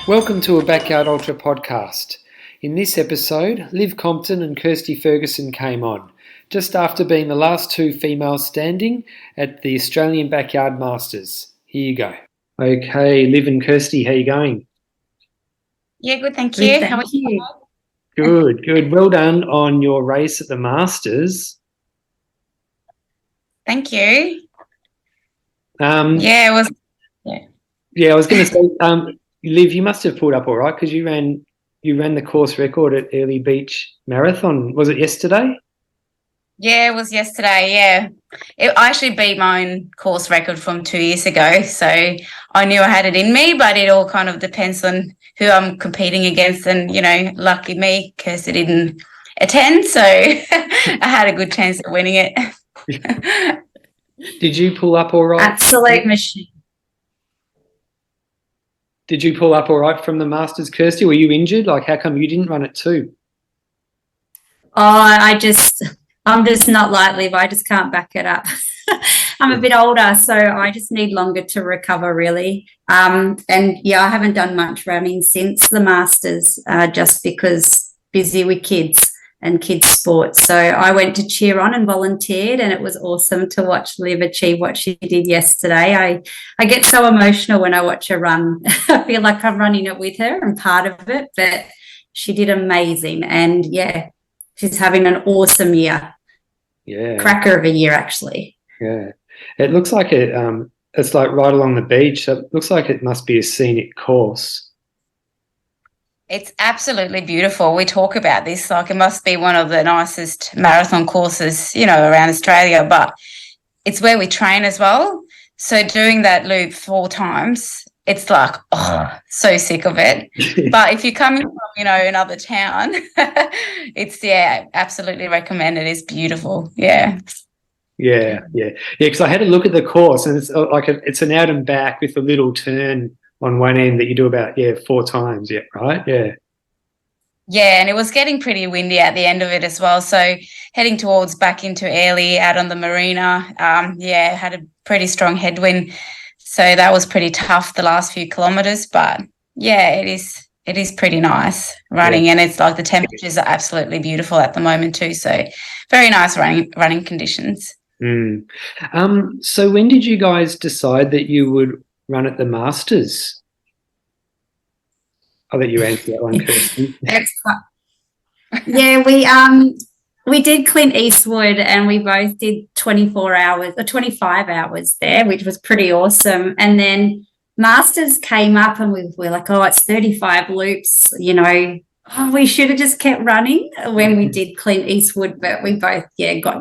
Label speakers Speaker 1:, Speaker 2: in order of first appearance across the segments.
Speaker 1: Welcome to a Backyard Ultra podcast. In this episode, Liv Compton and Kirsty Ferguson came on, just after being the last two females standing at the Australian Backyard Masters. Here you go. Okay, Liv and Kirsty, how you going?
Speaker 2: Yeah, good, thank you. How are you?
Speaker 1: Good. Well done on your race at the Masters.
Speaker 2: Thank you.
Speaker 1: Yeah, I was going to say, Liv, you must have pulled up all right because you ran the course record at Early Beach Marathon. Was it yesterday?
Speaker 2: Yeah, it was yesterday, yeah. I actually beat my own course record from 2 years ago, so I knew I had it in me, but it all kind of depends on who I'm competing against, and, lucky me, Kirsty didn't attend, so I had a good chance of winning it.
Speaker 1: Did you pull up all right?
Speaker 2: Absolute machine.
Speaker 1: Did you pull up all right from the Masters, Kirsty? Were you injured? Like, how come you didn't run it too?
Speaker 3: I'm just not like Liv. I just can't back it up. I'm a bit older, so I just need longer to recover, really. I haven't done much running since the Masters, just because busy with kids and kids' sports. So I went to cheer on and volunteered, and it was awesome to watch Liv achieve what she did yesterday. I get so emotional when I watch her run. I feel like I'm running it with her and part of it, but she did amazing. And, yeah, she's having an awesome year.
Speaker 1: Yeah.
Speaker 3: Cracker of a year, actually.
Speaker 1: Yeah. It looks like it's like right along the beach. So it looks like it must be a scenic course.
Speaker 2: It's absolutely beautiful. We talk about this like it must be one of the nicest marathon courses, around Australia, but it's where we train as well. So doing that loop 4 times, it's like, so sick of it. But if you're coming from, another town, it's, absolutely recommend it. It's beautiful. Yeah.
Speaker 1: Yeah. Because I had a look at the course, and it's like it's an out and back with a little turn on one end that you do about 4 times. Yeah, right. Yeah.
Speaker 2: Yeah, and it was getting pretty windy at the end of it as well. So heading towards back into Airlie out on the marina, had a pretty strong headwind. So that was pretty tough the last few kilometres. But yeah, it is pretty nice running, and it's like the temperatures are absolutely beautiful at the moment too. So very nice running conditions.
Speaker 1: So when did you guys decide that you would run at the Masters? I'll let you answer that one, Kirsty.
Speaker 3: We did Clint Eastwood, and we both did 24 hours or 25 hours there, which was pretty awesome. And then Masters came up, and we were like, it's 35 loops, we should have just kept running when we did Clint Eastwood, but we both,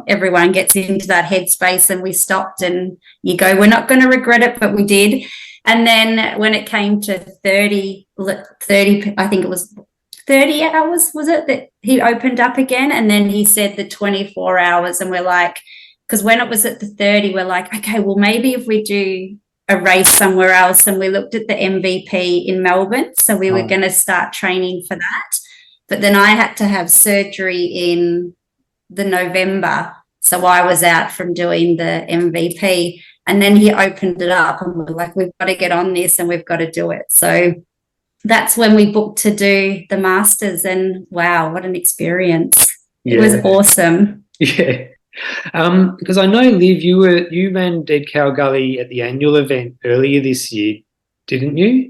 Speaker 3: everyone gets into that headspace, and we stopped, and you go, we're not going to regret it, but we did. And then when it came to 30, I think it was 30 hours, was it, that he opened up again? And then he said the 24 hours, and we're like, because when it was at the 30, we're like, okay, well, maybe if we do a race somewhere else, and we looked at the MVP in Melbourne, so we were going to start training for that. But then I had to have surgery in the November, so I was out from doing the MVP. And then he opened it up, and we're like, we've got to get on this, and we've got to do it. So that's when we booked to do the Masters, and wow, what an experience. It was awesome.
Speaker 1: Yeah. Because I know, Liv, you ran Dead Cow Gully at the annual event earlier this year, didn't you?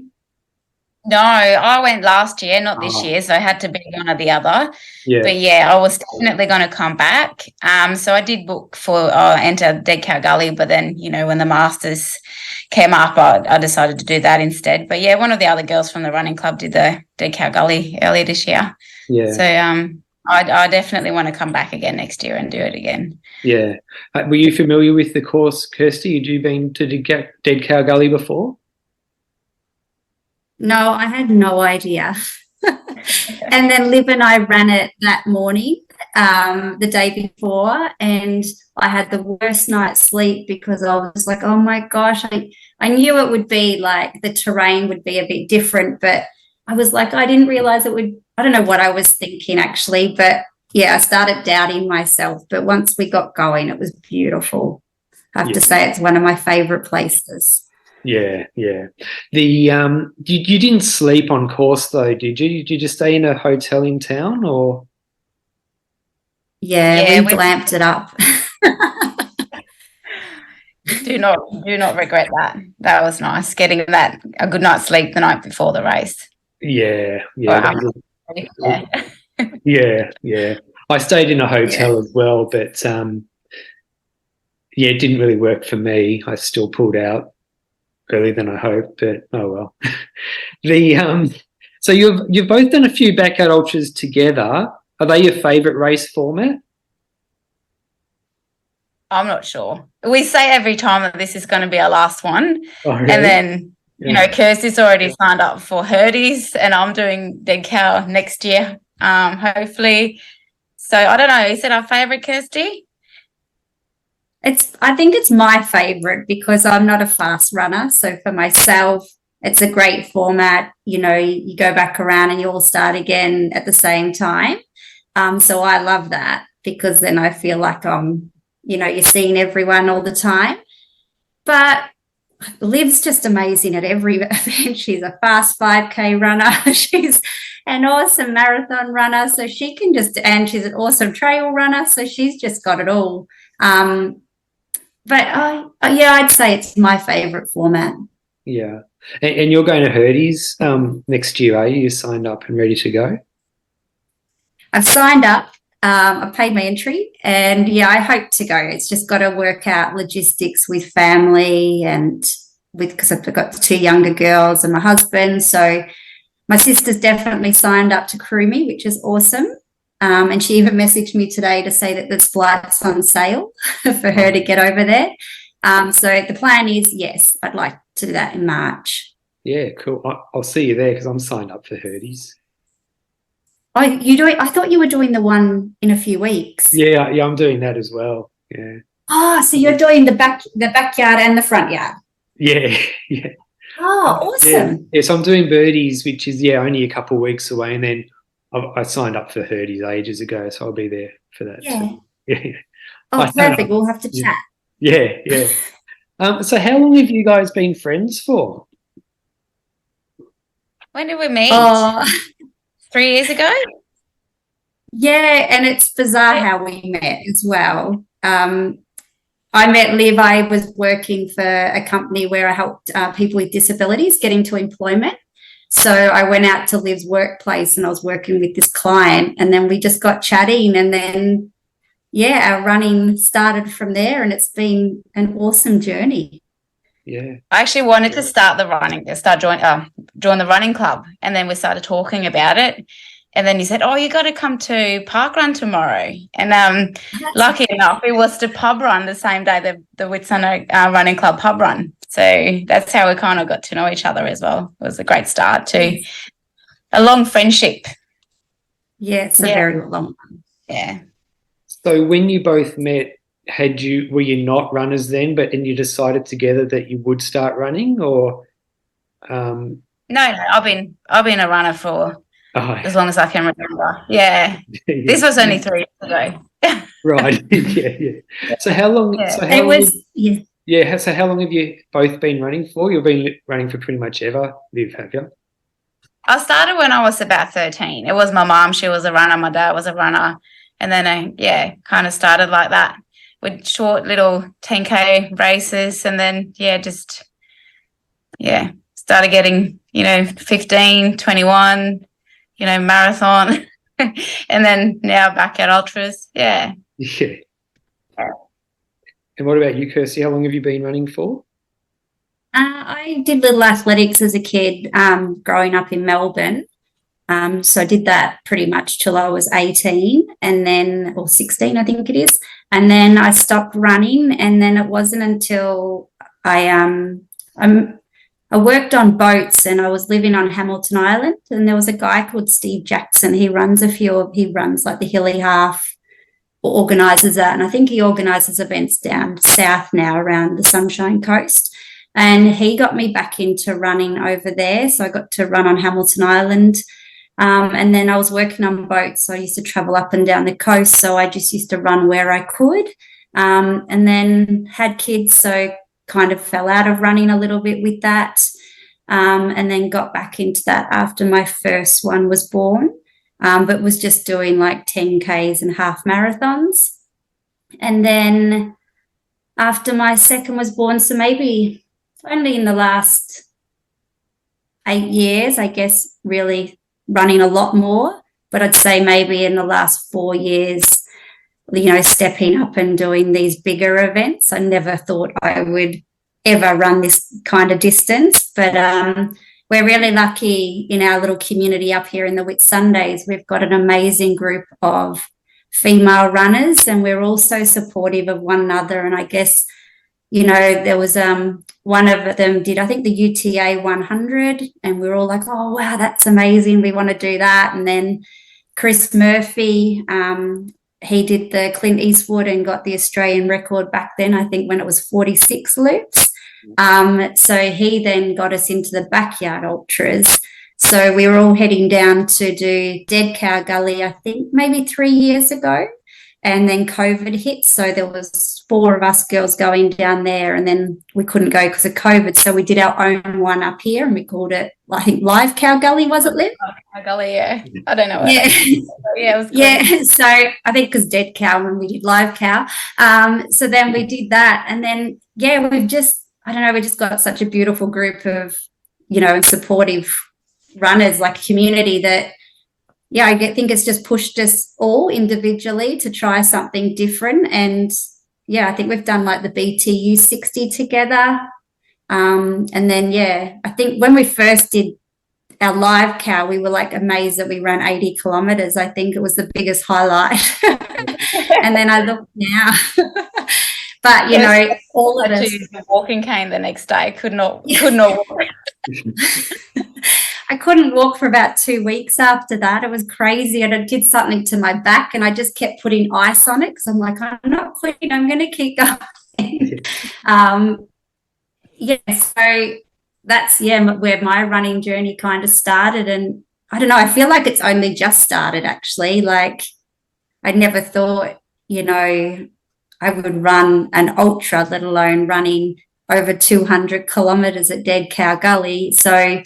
Speaker 2: No, I went last year, not this year, so I had to be one or the other. Yeah. But I was definitely going to come back. So I did book for enter Dead Cow Gully, but then when the Masters came up, I decided to do that instead. But one of the other girls from the running club did the Dead Cow Gully earlier this year. Yeah. So I definitely want to come back again next year and do it again.
Speaker 1: Yeah. Were you familiar with the course, Kirsty? Had you been to Dead Cow Gully before?
Speaker 3: No, I had no idea. And then Liv and I ran it that morning, the day before, and I had the worst night's sleep because I was like, oh my gosh, I knew it would be like the terrain would be a bit different, but I was like, I didn't realize it would. I don't know what I was thinking actually, but I started doubting myself. But once we got going, it was beautiful. I have to say it's one of my favorite places.
Speaker 1: Yeah, yeah. You didn't sleep on course though, did you? Did you just stay in a hotel in town or?
Speaker 3: Yeah, we glamped it up.
Speaker 2: Do not regret that. That was nice. Getting a good night's sleep the night before the race.
Speaker 1: Yeah,
Speaker 2: yeah.
Speaker 1: Yeah. I stayed in a hotel as well, but it didn't really work for me. I still pulled out earlier than I hoped, but oh well. So you've both done a few backyard ultras together. Are they your favourite race format?
Speaker 2: I'm not sure. We say every time that this is going to be our last one.
Speaker 1: Oh, really?
Speaker 2: And then, Kirsty's already signed up for Hurdies and I'm doing Dead Cow next year, hopefully. So I don't know. Is it our favourite, Kirsty?
Speaker 3: I think it's my favourite because I'm not a fast runner. So for myself, it's a great format. You go back around and you all start again at the same time. So I love that because then I feel like you're seeing everyone all the time. But Liv's just amazing at every event. She's a fast 5K runner. She's an awesome marathon runner. So she can and she's an awesome trail runner. So she's just got it all. But I'd say it's my favourite format.
Speaker 1: Yeah. And you're going to Hurdies next year, are you? You signed up and ready to go?
Speaker 3: I've signed up. I paid my entry and I hope to go. It's just got to work out logistics with family and because I've got 2 younger girls and my husband. So my sister's definitely signed up to crew me, which is awesome. And she even messaged me today to say that there's flights on sale for her to get over there. So the plan is, yes, I'd like to do that in March.
Speaker 1: Yeah, cool. I'll see you there because I'm signed up for Hurdies.
Speaker 3: Oh, you doing? I thought you were doing the one in a few weeks.
Speaker 1: Yeah, I'm doing that as well. Yeah.
Speaker 3: Oh, so you're doing the backyard and the front yard.
Speaker 1: Yeah.
Speaker 3: Oh, awesome.
Speaker 1: Yeah, so I'm doing Birdies, which is only a couple of weeks away, and then I signed up for Hurdies ages ago, so I'll be there for that.
Speaker 3: Yeah.
Speaker 1: So, yeah.
Speaker 3: Oh, perfect. We'll have to chat.
Speaker 1: Yeah. So how long have you guys been friends for?
Speaker 2: When did we meet? 3 years ago?
Speaker 3: Yeah, and it's bizarre how we met as well. I met Liv. I was working for a company where I helped people with disabilities get into employment. So I went out to Liv's workplace and I was working with this client and then we just got chatting and then, our running started from there and it's been an awesome journey.
Speaker 1: Yeah.
Speaker 2: I actually wanted to start join the running club and then we started talking about it. And then you said, you got to come to Parkrun tomorrow. And lucky enough, it was the pub run the same day, the Whitsundays running club pub run. So that's how we kind of got to know each other as well. It was a great start to a long friendship.
Speaker 3: Yeah, it's a very long one.
Speaker 2: Yeah.
Speaker 1: So when you both met, were you not runners then, and you decided together that you would start running, or?
Speaker 2: No, I've been a runner for as long as I can remember. Yeah. This was only 3 years ago.
Speaker 1: Right. Yeah. So how long?
Speaker 3: Yeah.
Speaker 1: So how long have you both been running for? You've been running for pretty much ever, Liv, have you?
Speaker 2: I started when I was about 13. It was my mum. She was a runner. My dad was a runner. And then I, kind of started like that with short little 10K races. And then, started getting, 15, 21, marathon. And then now back at ultras. Yeah.
Speaker 1: Yeah. And what about you, Kirsty? How long have you been running for?
Speaker 3: I did little athletics as a kid growing up in Melbourne. So I did that pretty much till I was 18 or 16, I think it is. And then I stopped running. And then it wasn't until I worked on boats and I was living on Hamilton Island. And there was a guy called Steve Jackson. He runs like the Hilly Half, or organises that. And I think he organises events down south now around the Sunshine Coast. And he got me back into running over there. So I got to run on Hamilton Island. And then I was working on boats. So I used to travel up and down the coast. So I just used to run where I could. And then had kids. So kind of fell out of running a little bit with that, and then got back into that after my first one was born, but was just doing like 10Ks and half marathons. And then after my second was born, so maybe only in the last 8 years, I guess, really running a lot more. But I'd say maybe in the last 4 years, stepping up and doing these bigger events. I never thought I would ever run this kind of distance, but we're really lucky in our little community up here in the Whitsundays. We've got an amazing group of female runners, and we're all so supportive of one another. And I guess, there was one of them did, I think, the UTA 100, and we were all like, oh, wow, that's amazing. We want to do that. And then Chris Murphy, he did the Clint Eastwood and got the Australian record back then, I think, when it was 46 loops. So he then got us into the backyard ultras. So we were all heading down to do Dead Cow Gully, I think maybe 3 years ago. And then COVID hit. So there was 4 of us girls going down there, and then we couldn't go because of COVID. So we did our own one up here, and we called it, I think, Live Cow Gully, was it, Liv?
Speaker 2: Cow Gully, yeah. I don't know.
Speaker 3: Yeah.
Speaker 2: Yeah, it was cool.
Speaker 3: Yeah. So I think because Dead Cow when we did Live Cow. So then we did that. And then, yeah, we just got such a beautiful group of, and supportive runners, like a community that, yeah, I think it's just pushed us all individually to try something different. And yeah, I think we've done like the BTU 60 together. And then, yeah, I think when we first did our Live Cow, we were like amazed that we ran 80 kilometers. I think it was the biggest highlight. And then I look now. But, all of us.
Speaker 2: The walking cane the next day, could not walk.
Speaker 3: I couldn't walk for about 2 weeks after that. It was crazy. And I did something to my back, and I just kept putting ice on it because I'm like, I'm not quitting. I'm going to keep going. So that's, where my running journey kind of started. And I don't know, I feel like it's only just started, actually. Like, I never thought, I would run an ultra, let alone running over 200 kilometres at Dead Cow Gully. So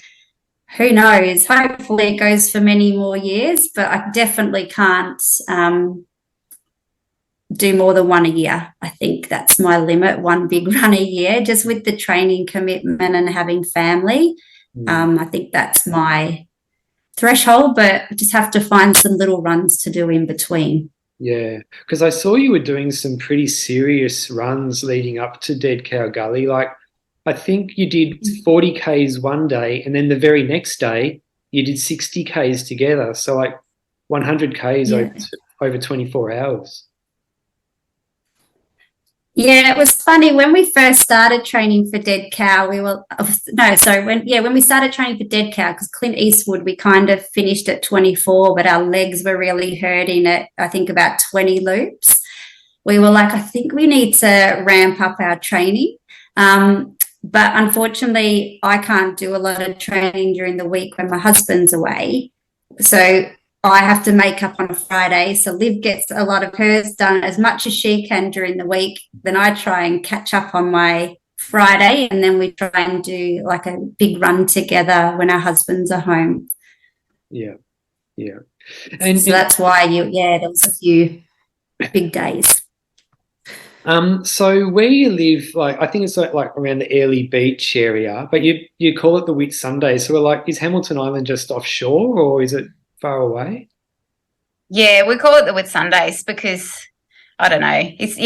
Speaker 3: who knows? Hopefully it goes for many more years, but I definitely can't do more than one a year. I think that's my limit, one big run a year, just with the training commitment and having family. I think that's my threshold, but I just have to find some little runs to do in between.
Speaker 1: Yeah, because I saw you were doing some pretty serious runs leading up to Dead Cow Gully. Like, I think you did 40 Ks one day, and then the very next day you did 60 Ks together. So like 100 Ks over 24 hours.
Speaker 3: Yeah, it was funny when we first started training for Dead Cow. When we started training for Dead Cow, because Clint Eastwood, we kind of finished at 24, but our legs were really hurting at, I think, about 20 loops. We were like, I think we need to ramp up our training. But unfortunately, I can't do a lot of training during the week when my husband's away. So I have to make up on a Friday. So Liv gets a lot of hers done as much as she can during the week. Then I try and catch up on my Friday, and then we try and do like a big run together when our husbands are home.
Speaker 1: Yeah.
Speaker 3: And so that's why there was a few big days.
Speaker 1: So where you live, like, I think it's like around the Airlie Beach area, but you call it the Whitsundays. So we're like, is Hamilton Island just offshore, or is it far away?
Speaker 2: Yeah, we call it the Whitsundays because, I don't know, it's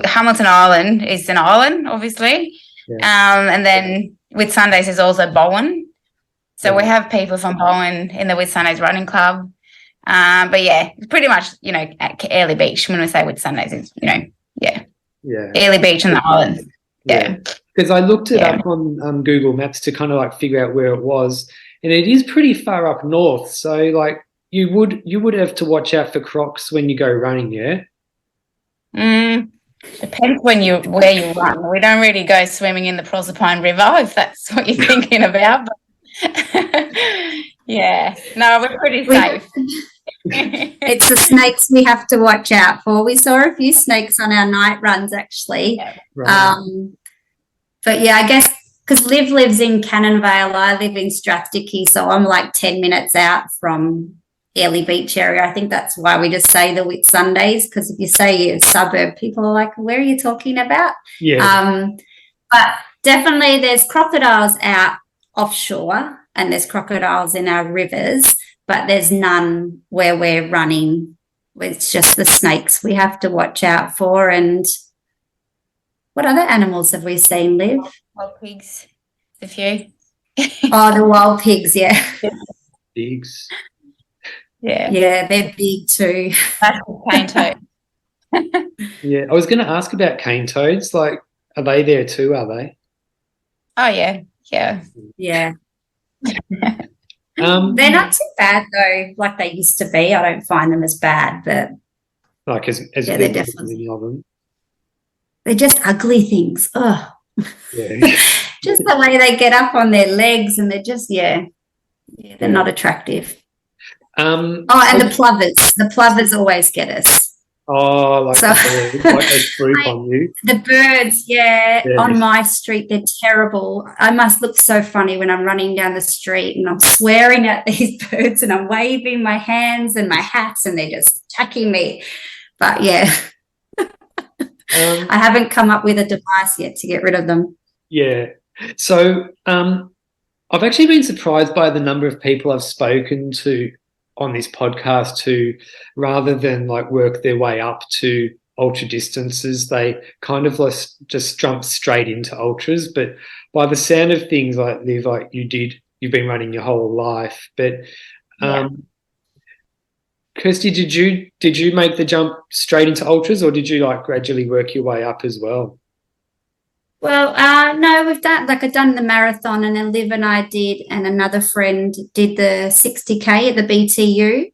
Speaker 2: Hamilton Island is an island, obviously. Yeah. And then Whitsundays is also Bowen. So we have people from Bowen in the Whitsundays running club. But yeah, it's pretty much, at Airlie Beach. When we say Whitsundays, it's, Airlie Beach and the island. Yeah.
Speaker 1: Because I looked it up on Google Maps to kind of like figure out where it was. And it is pretty far up north. So like you would have to watch out for crocs when you go running, yeah?
Speaker 2: Depends where you run. We don't really go swimming in the Proserpine River, if that's what you're thinking about. But yeah. No, we're pretty safe.
Speaker 3: It's the snakes we have to watch out for. We saw a few snakes on our night runs, actually. Yeah. Right. But yeah, I guess because Liv lives in Cannonvale, I live in Strathdicky, so I'm like 10 minutes out from Airlie Beach area. I think that's why we just say the Whitsundays, because if you say a suburb, people are like, where are you talking about?
Speaker 1: Yeah.
Speaker 3: But definitely there's crocodiles out offshore and there's crocodiles in our rivers, but there's none where we're running. It's just the snakes we have to watch out for. And what other animals have we seen, Liv?
Speaker 2: Wild pigs, a few.
Speaker 3: Oh, the wild pigs, yeah.
Speaker 1: Pigs.
Speaker 2: Yeah.
Speaker 3: Yeah, they're big too.
Speaker 2: That's cane toad.
Speaker 1: Yeah, I was going to ask about cane toads. Like, are they there too, are they?
Speaker 2: Oh, yeah. Yeah.
Speaker 3: Yeah. They're not too bad though, like they used to be. I don't find them as bad, but
Speaker 1: like as
Speaker 3: yeah, they're definitely
Speaker 1: many of them.
Speaker 3: They're just ugly things. Oh,
Speaker 1: yeah.
Speaker 3: Just the way they get up on their legs, and they're just they're not attractive. And the plovers. The plovers always get us.
Speaker 1: Oh, like they swoop on you.
Speaker 3: The birds, on my street, they're terrible. I must look so funny when I'm running down the street and I'm swearing at these birds and I'm waving my hands and my hats and they're just attacking me. But yeah, I haven't come up with a device yet to get rid of them.
Speaker 1: Yeah. So I've actually been surprised by the number of people I've spoken to on this podcast who, rather than like work their way up to ultra distances, they kind of just jump straight into ultras. But by the sound of things, like Liv, like you've been running your whole life. But Kirsty, did you make the jump straight into ultras, or did you like gradually work your way up as well?
Speaker 3: Well, no, I've done the marathon, and then Liv and I did, and another friend did the 60K at the BTU.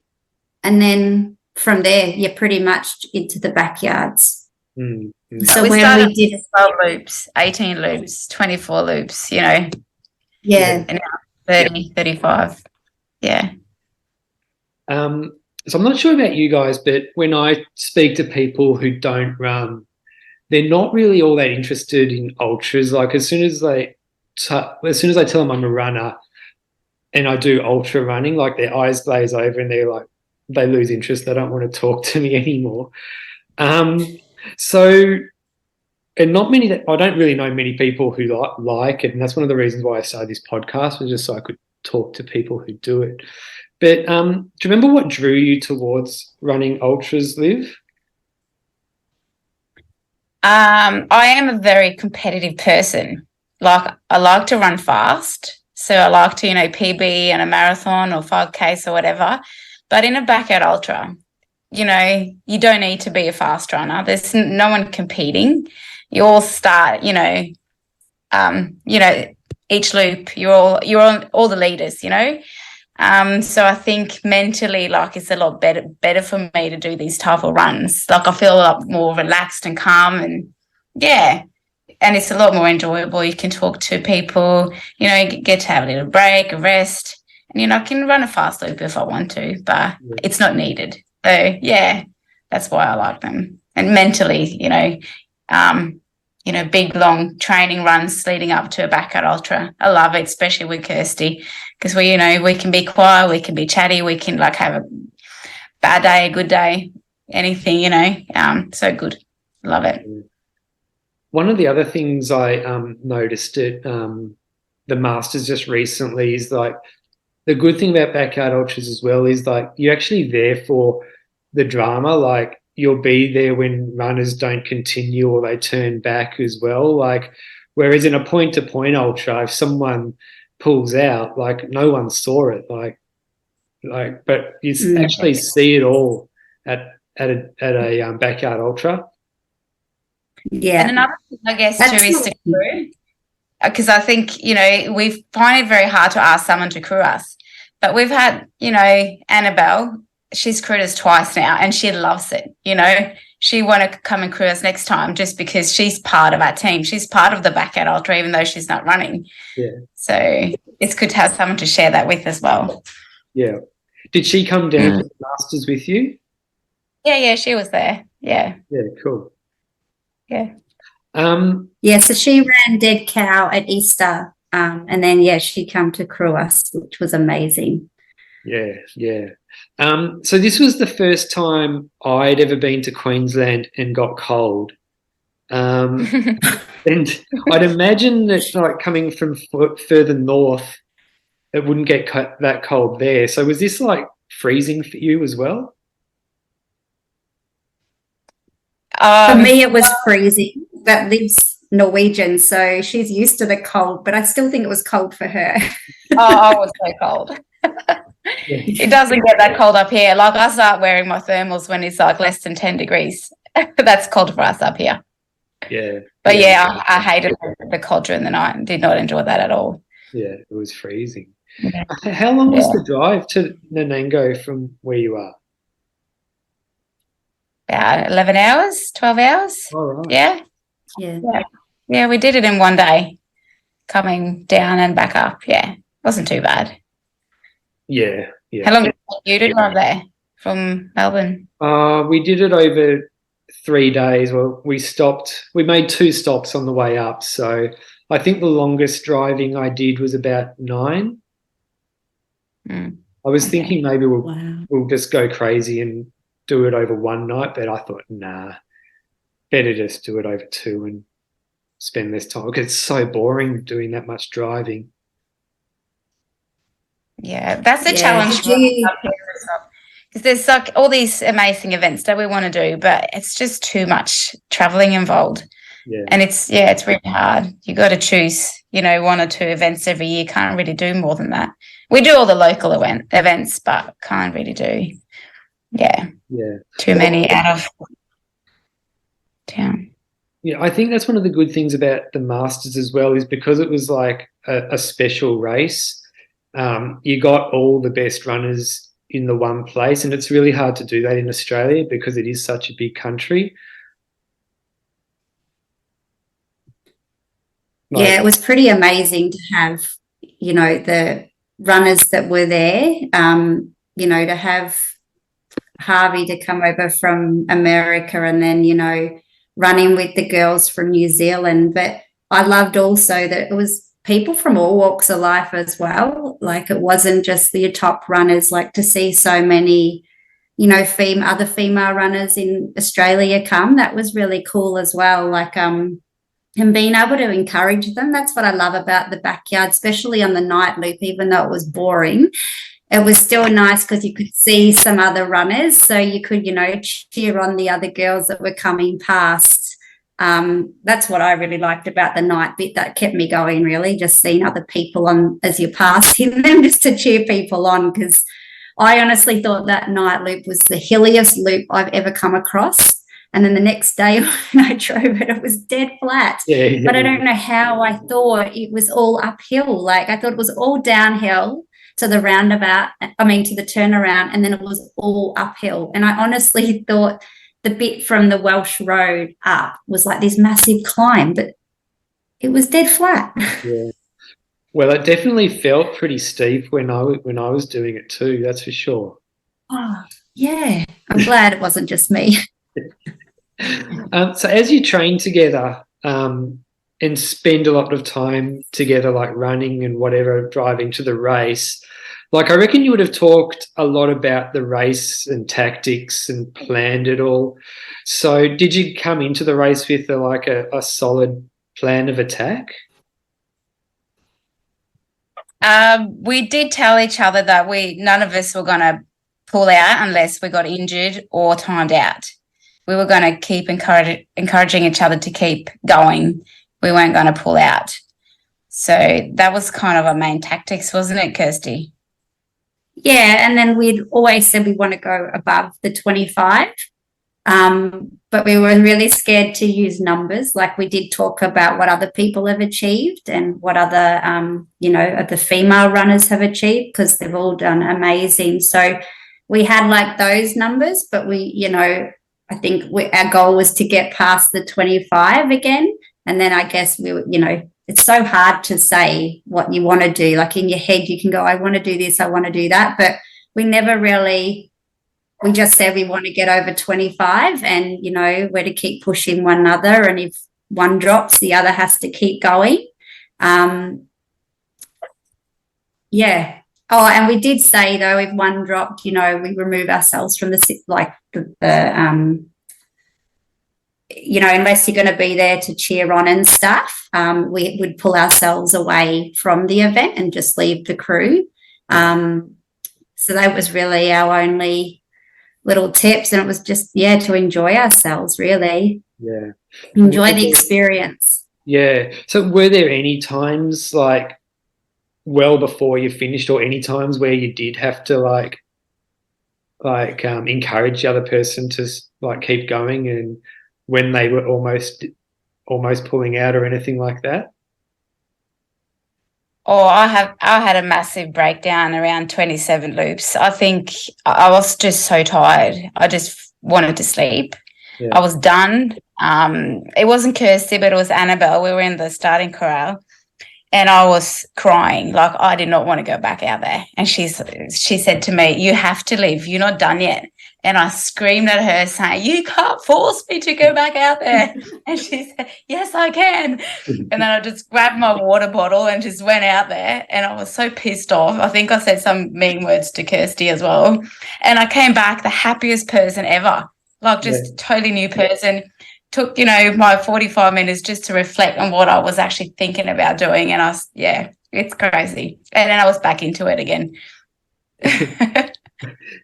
Speaker 3: And then from there, you're pretty much into the backyards.
Speaker 1: Mm-hmm.
Speaker 2: So we started we did 12 loops, 18 loops, 24 loops, Yeah. And now 30, 35. Yeah.
Speaker 1: So I'm not sure about you guys, but when I speak to people who don't run, they're not really all that interested in ultras. Like as soon as I tell them I'm a runner and I do ultra running, like their eyes glaze over and they lose interest. They don't want to talk to me anymore. So, and not many I don't really know many people who like it, and that's one of the reasons why I started this podcast, was just so I could talk to people who do it. But do you remember what drew you towards running ultras, Liv?
Speaker 2: I am a very competitive person. Like I like to run fast. So I like to, PB and a marathon or 5Ks or whatever. But in a backyard ultra, you don't need to be a fast runner. There's no one competing. You all start, each loop, you're all the leaders, So I think mentally, like, it's a lot better for me to do these type of runs. Like I feel a lot more relaxed and calm, and and it's a lot more enjoyable. You can talk to people, get to have a little break, a rest, and I can run a fast loop if I want to, but it's not needed. So that's why I like them. And mentally, big long training runs leading up to a backyard ultra. I love it, especially with Kirsty, because we can be quiet, we can be chatty, we can like have a bad day, a good day, anything, so good. Love it.
Speaker 1: One of the other things I noticed at the Masters just recently is like the good thing about backyard ultras as well is like you're actually there for the drama. Like you'll be there when runners don't continue or they turn back as well. Like, whereas in a point-to-point ultra, if someone pulls out, like no one saw it. But you actually see it all at a backyard ultra.
Speaker 3: Yeah.
Speaker 2: And another thing, I guess, too, is to crew. Because I think, we find it very hard to ask someone to crew us. But we've had, Annabelle, she's crewed us twice now and she loves it. She want to come and crew us next time just because she's part of our team. She's part of the backyard ultra, even though she's not running.
Speaker 1: Yeah.
Speaker 2: So it's good to have someone to share that with as well.
Speaker 1: Yeah. Did she come down to the Masters with you?
Speaker 2: Yeah, she was there. Yeah.
Speaker 1: Yeah, cool.
Speaker 2: Yeah.
Speaker 3: So she ran Dead Cow at Easter, and then she came to crew us, which was amazing.
Speaker 1: Yeah. So this was the first time I'd ever been to Queensland and got cold. And I'd imagine that, like, coming from further north, it wouldn't get that cold there. So was this like freezing for you as well?
Speaker 3: For me, it was freezing. But Liv's Norwegian, so she's used to the cold, but I still think it was cold for her.
Speaker 2: I was so cold. It doesn't get that cold up here. Like, I start wearing my thermals when it's like less than 10 degrees. That's cold for us up here.
Speaker 1: Yeah.
Speaker 2: But I hated the cold during the night and did not enjoy that at all.
Speaker 1: Yeah, it was freezing. Yeah. How long was the drive to Nanango from where you are?
Speaker 2: About 11 hours, 12 hours.
Speaker 1: All right.
Speaker 2: Yeah, we did it in one day, coming down and back up. Yeah, wasn't too bad.
Speaker 1: Yeah.
Speaker 2: How long did you drive there from Melbourne?
Speaker 1: We did it over 3 days. Well, we made 2 stops on the way up. So I think the longest driving I did was about 9. I was thinking maybe we'll just go crazy and do it over one night, but I thought, nah, better just do it over 2 and spend less time, because it's so boring doing that much driving.
Speaker 2: Yeah, that's the challenge. Because there's like all these amazing events that we want to do, but it's just too much traveling involved.
Speaker 1: Yeah.
Speaker 2: And it's really hard. You got to choose, 1 or 2 events every year. Can't really do more than that. We do all the local events, but can't really do, too many out of town.
Speaker 1: Yeah, I think that's one of the good things about the Masters as well, is because it was like a special race. You got all the best runners in the one place, and it's really hard to do that in Australia because it is such a big country.
Speaker 3: It was pretty amazing to have, the runners that were there, to have Harvey to come over from America and then, running with the girls from New Zealand. But I loved also that it was people from all walks of life as well. Like, it wasn't just the top runners, like to see so many, other female runners in Australia come. That was really cool as well. Like, and being able to encourage them. That's what I love about the backyard, especially on the night loop, even though it was boring. It was still nice because you could see some other runners, so you could, cheer on the other girls that were coming past. That's what I really liked about the night bit. That kept me going, really, just seeing other people on as you're passing them, just to cheer people on, because I honestly thought that night loop was the hilliest loop I've ever come across. And then the next day when I drove it, it was dead flat. But I don't know how I thought it was all uphill. Like, I thought it was all downhill to the roundabout, to the turnaround, and then it was all uphill. And I honestly thought the bit from the Welsh Road up was like this massive climb, but it was dead flat.
Speaker 1: Yeah. Well, it definitely felt pretty steep when I was doing it too, that's for sure.
Speaker 3: Oh, yeah. I'm glad it wasn't just me.
Speaker 1: So as you train together and spend a lot of time together, like running and whatever, driving to the race, like, I reckon you would have talked a lot about the race and tactics and planned it all. So did you come into the race with a solid plan of attack?
Speaker 2: We did tell each other that none of us were going to pull out unless we got injured or timed out. We were going to keep encouraging each other to keep going. We weren't going to pull out. So that was kind of our main tactics, wasn't it, Kirsty?
Speaker 3: Yeah, and then we'd always said we want to go above the 25, but we were really scared to use numbers. Like, we did talk about what other people have achieved and what other, the female runners have achieved, because they've all done amazing. So we had like those numbers, but I think our goal was to get past the 25 again. And then I guess it's so hard to say what you want to do. Like, in your head, you can go, I want to do this, I want to do that. But we just said we want to get over 25 and, we're to keep pushing one another. And if one drops, the other has to keep going. Yeah. Oh, and we did say, though, if one dropped, we remove ourselves from unless you're going to be there to cheer on and stuff, we would pull ourselves away from the event and just leave the crew. So that was really our only little tips, and it was just, to enjoy ourselves, really.
Speaker 1: Yeah.
Speaker 3: Enjoy the experience.
Speaker 1: Yeah. So were there any times, like, well before you finished, or any times where you did have to encourage the other person to keep going, and when they were almost pulling out or anything like that?
Speaker 2: Oh, I had a massive breakdown around 27 loops. I think I was just so tired. I just wanted to sleep. Yeah. I was done. It wasn't Kirsty, but it was Annabelle. We were in the starting corral, and I was crying. Like, I did not want to go back out there. And she said to me, "You have to leave. You're not done yet." And I screamed at her saying, "You can't force me to go back out there." And she said, "Yes, I can." And then I just grabbed my water bottle and just went out there, and I was so pissed off. I think I said some mean words to Kirsty as well. And I came back the happiest person ever, totally new person. Took, my 45 minutes just to reflect on what I was actually thinking about doing. And it's crazy. And then I was back into it again.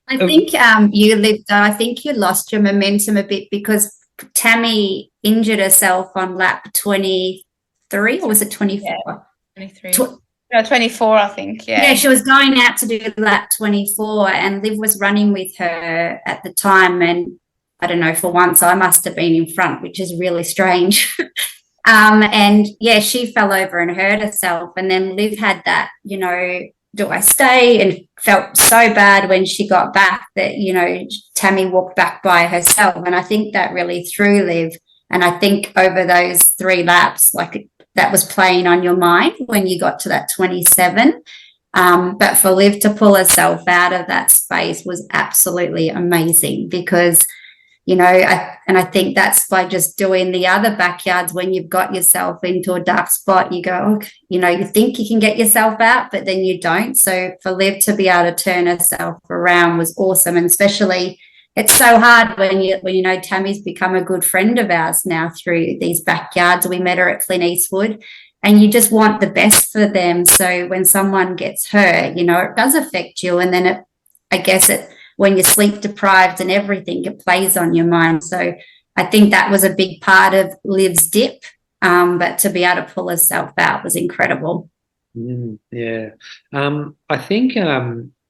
Speaker 3: I think I think you lost your momentum a bit because Tammy injured herself on lap 23, or was it 24?
Speaker 2: Yeah, 23. 24, I think, yeah.
Speaker 3: Yeah, she was going out to do lap 24, and Liv was running with her at the time, and I don't know, for once I must have been in front, which is really strange. And, she fell over and hurt herself, and then Liv had that, do I stay? And felt so bad when she got back that, Tammy walked back by herself. And I think that really threw Liv. And I think over those 3 laps, that was playing on your mind when you got to that 27. But for Liv to pull herself out of that space was absolutely amazing because, I think that's by just doing the other backyards when you've got yourself into a dark spot, you go, you think you can get yourself out, but then you don't. So for Liv to be able to turn herself around was awesome. And especially it's so hard when Tammy's become a good friend of ours now through these backyards. We met her at Clint Eastwood, and you just want the best for them. So when someone gets hurt, it does affect you. And then when you're sleep deprived and everything, it plays on your mind. So I think that was a big part of Liv's dip, but to be able to pull herself out was incredible.
Speaker 1: Yeah. I think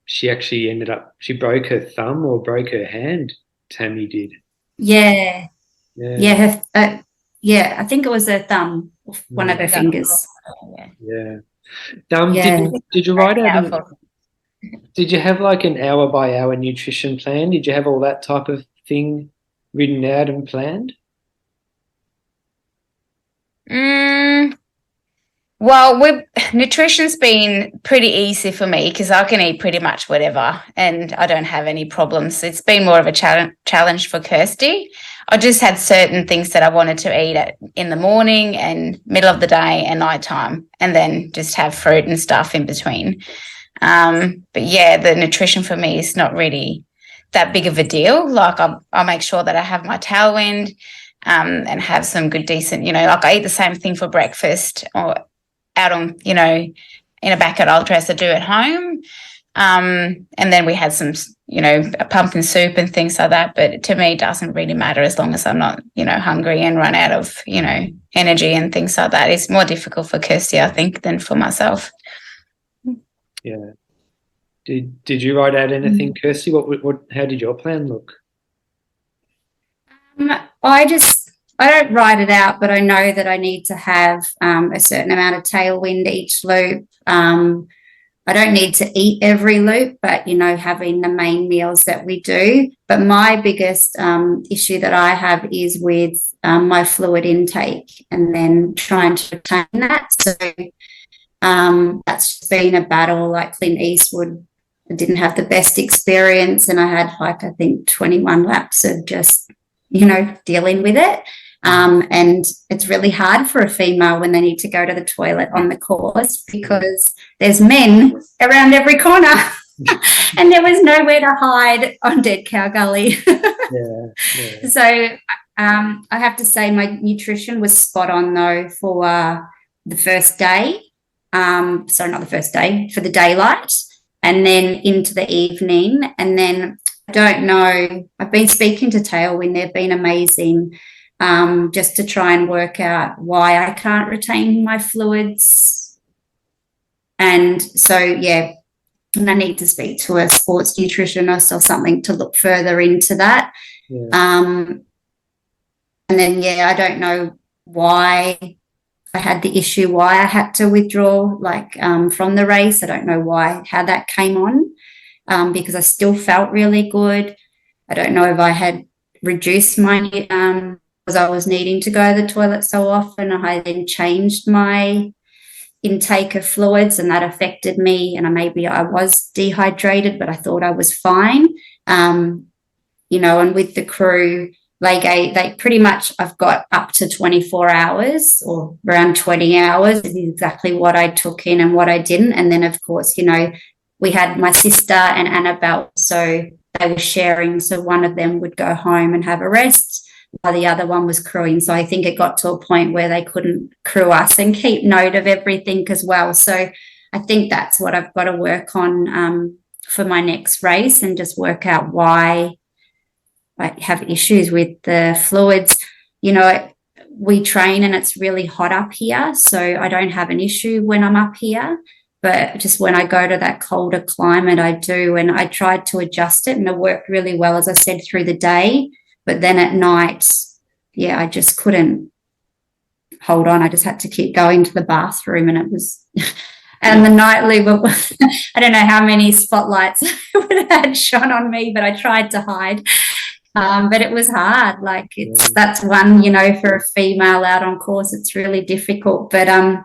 Speaker 1: she actually she broke her thumb or broke her hand, Tammy did.
Speaker 3: Yeah. Yeah. I think it was her thumb, one of her fingers.
Speaker 1: Yeah. Did you write out did you have an hour by hour nutrition plan? Did you have all that type of thing written out and planned?
Speaker 2: Well, nutrition's been pretty easy for me because I can eat pretty much whatever and I don't have any problems. It's been more of a challenge for Kirsty. I just had certain things that I wanted to eat in the morning and middle of the day and nighttime, and then just have fruit and stuff in between. But the nutrition for me is not really that big of a deal. I'll make sure that I have my tailwind and have some good decent, I eat the same thing for breakfast or out on, in a backyard ultra as I do at home. And then we had some, a pumpkin soup and things like that. But to me, it doesn't really matter as long as I'm not, hungry and run out of, energy and things like that. It's more difficult for Kirsty, I think, than for myself.
Speaker 1: Yeah. Did you write out anything, Kirsty? How did your plan look?
Speaker 3: I don't write it out, but I know that I need to have a certain amount of tailwind each loop. I don't need to eat every loop, but, having the main meals that we do. But my biggest issue that I have is with my fluid intake and then trying to retain that. So that's been a battle. Like Clint Eastwood, I didn't have the best experience, and I had I think 21 laps of just, dealing with it. And it's really hard for a female when they need to go to the toilet on the course because there's men around every corner and there was nowhere to hide on Dead Cow Gully. So I have to say my nutrition was spot on though for the first day. Sorry, not the first day, for the daylight and then into the evening. And then I don't know, I've been speaking to Tailwind, they've been amazing. Just to try and work out why I can't retain my fluids. And so, and I need to speak to a sports nutritionist or something to look further into that. And then, I don't know why I had the issue, why I had to withdraw, from the race. I don't know how that came on, because I still felt really good. I don't know if I had reduced my because I was needing to go to the toilet so often. I then changed my intake of fluids and that affected me, and maybe I was dehydrated, but I thought I was fine. And with the crew, they pretty much, I've got up to 24 hours or around 20 hours is exactly what I took in and what I didn't. And then, of course, we had my sister and Annabelle, so they were sharing. So one of them would go home and have a rest while the other one was crewing. So I think it got to a point where they couldn't crew us and keep note of everything as well. So I think that's what I've got to work on for my next race and just work out why I have issues with the fluids. We train and it's really hot up here, so I don't have an issue when I'm up here. But just when I go to that colder climate, I do. And I tried to adjust it and it worked really well, as I said, through the day. But then at night, I just couldn't hold on. I just had to keep going to the bathroom, and it was, and the nightly, I don't know how many spotlights would have had shone on me, but I tried to hide. But it was hard. That's one, for a female out on course, it's really difficult. But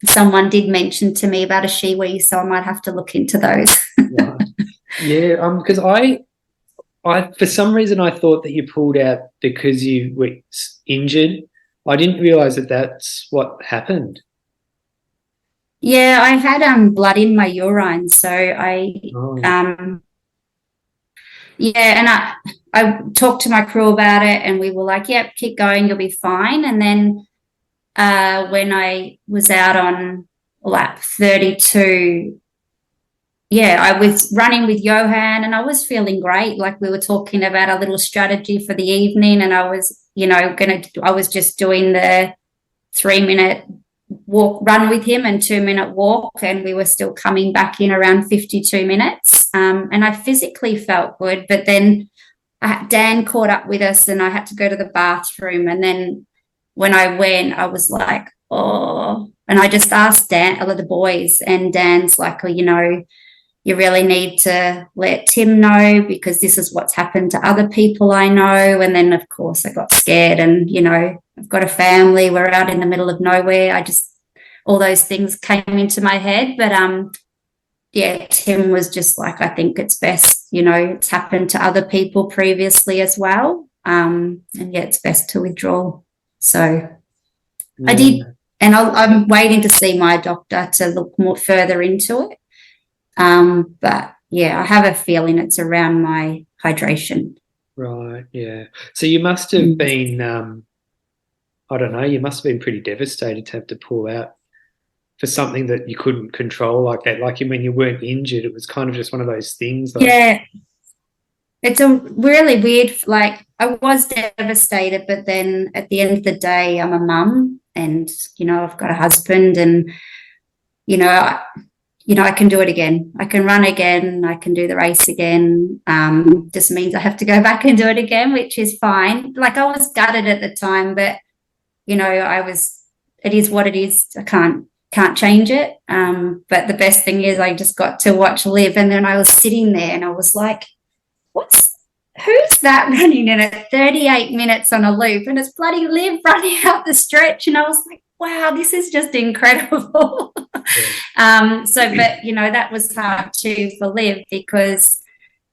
Speaker 3: someone did mention to me about a shiwi, so I might have to look into those.
Speaker 1: Because I for some reason I thought that you pulled out because you were injured. I didn't realise that that's what happened.
Speaker 3: Yeah, I had blood in my urine, so and I talked to my crew about it, and we were like, "Yep, keep going, you'll be fine." And then when I was out on lap 32. I was running with Johan and I was feeling great. We were talking about a little strategy for the evening, and I was, I was just doing the 3-minute run with him and 2-minute walk, and we were still coming back in around 52 minutes. And I physically felt good, but then Dan caught up with us and I had to go to the bathroom. And then when I went, I was like, oh, and I just asked the boys, and Dan's like, you really need to let Tim know because this is what's happened to other people I know. And then, of course, I got scared and, I've got a family. We're out in the middle of nowhere. All those things came into my head. But, Tim was just like, I think it's best, it's happened to other people previously as well. And, it's best to withdraw. So I did. And I'm waiting to see my doctor to look more further into it. But I have a feeling it's around my hydration.
Speaker 1: Right. Yeah. So you must have been, I don't know, you must have been pretty devastated to have to pull out for something that you couldn't control like that. Like when you weren't injured, it was kind of just one of those things.
Speaker 3: It's a really weird, I was devastated, but then at the end of the day, I'm a mum and, I've got a husband and, I can do it again. I can run again. I can do the race again. Just means I have to go back and do it again, which is fine. I was gutted at the time, but, it is what it is. I can't change it. But the best thing is I just got to watch Liv, and then I was sitting there and I was like, who's that running in at 38 minutes on a loop? And it's bloody Liv running out the stretch. And I was like, wow, this is just incredible. But that was hard too for Liv because,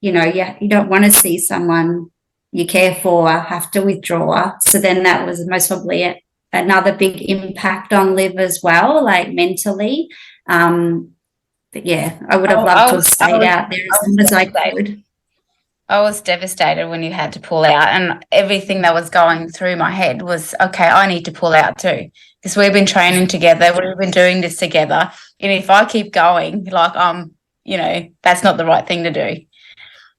Speaker 3: you don't want to see someone you care for have to withdraw. So then that was most probably another big impact on Liv as well, like mentally. But yeah, I would have loved to have stayed out there as long as I could.
Speaker 2: I was devastated when you had to pull out, and everything that was going through my head was, okay, I need to pull out too, because we've been training together, we've been doing this together, and if I keep going, like, that's not the right thing to do.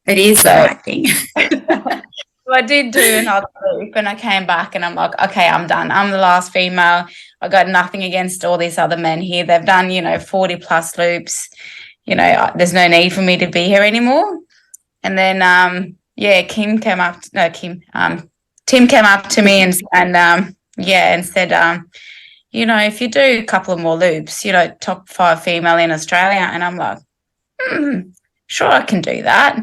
Speaker 3: It is the right thing.
Speaker 2: So I did do another loop, and I came back, and I'm like, okay, I'm done. I'm the last female. I got nothing against all these other men here. They've done, 40 plus loops. There's no need for me to be here anymore. And then, Tim came up to me and said, if you do a couple of more loops, top 5 female in Australia. And I'm like, sure, I can do that.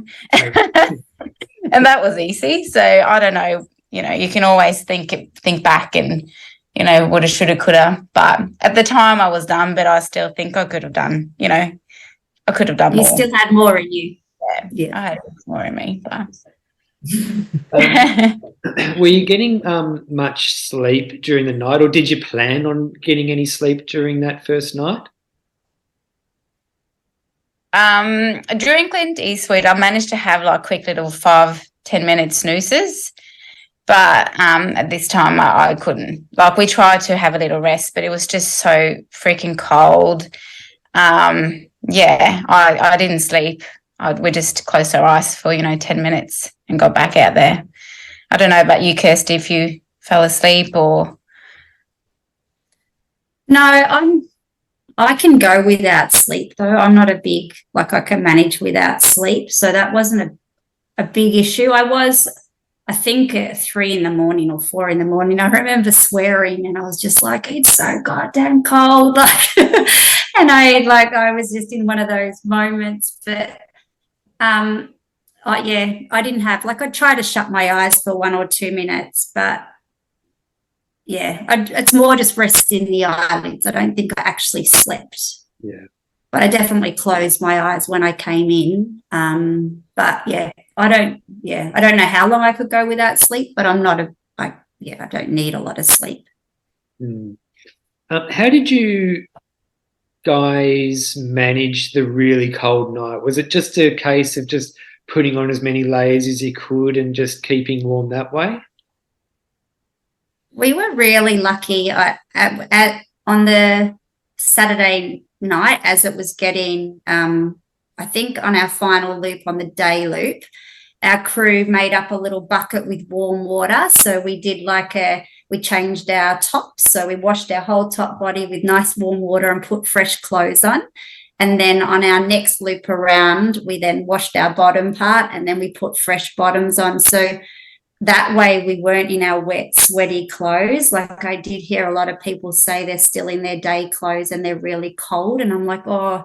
Speaker 2: And that was easy. So I don't know, you can always think back and, woulda, shoulda, coulda. But at the time I was done, but I still think I could have done, I could have done more.
Speaker 3: You still had more in you.
Speaker 2: Yeah. I had more in me. But.
Speaker 1: Were you getting much sleep during the night, or did you plan on getting any sleep during that first night?
Speaker 2: During Clint Eastwood, I managed to have like quick little 5-10 minute snoozes, but at this time I couldn't. Like, we tried to have a little rest, but it was just so freaking cold. I didn't sleep. We just closed our eyes for 10 minutes and got back out there. I don't know about you, Kirsty, if you fell asleep or.
Speaker 3: No, I can go without sleep though. I'm not a big, I can manage without sleep. So that wasn't a big issue. I think at 3 a.m. or 4 a.m, I remember swearing, and I was just like, it's so goddamn cold. And I was just in one of those moments. But I didn't have, I tried to shut my eyes for 1 or 2 minutes, but yeah, it's more just rest in the eyelids. I don't think I actually slept.
Speaker 1: Yeah.
Speaker 3: But I definitely closed my eyes when I came in. But yeah, I don't know how long I could go without sleep, but I don't need a lot of sleep.
Speaker 1: How did you guys manage the really cold night? Was it just a case of just putting on as many layers as you could and just keeping warm that way?
Speaker 3: We were really lucky on the Saturday night, as it was getting, I think on our final loop, on the day loop, our crew made up a little bucket with warm water. So we did we changed our tops. So we washed our whole top body with nice warm water and put fresh clothes on. And then on our next loop around, we then washed our bottom part, and then we put fresh bottoms on. So that way we weren't in our wet, sweaty clothes. I did hear a lot of people say they're still in their day clothes and they're really cold. And I'm like, oh,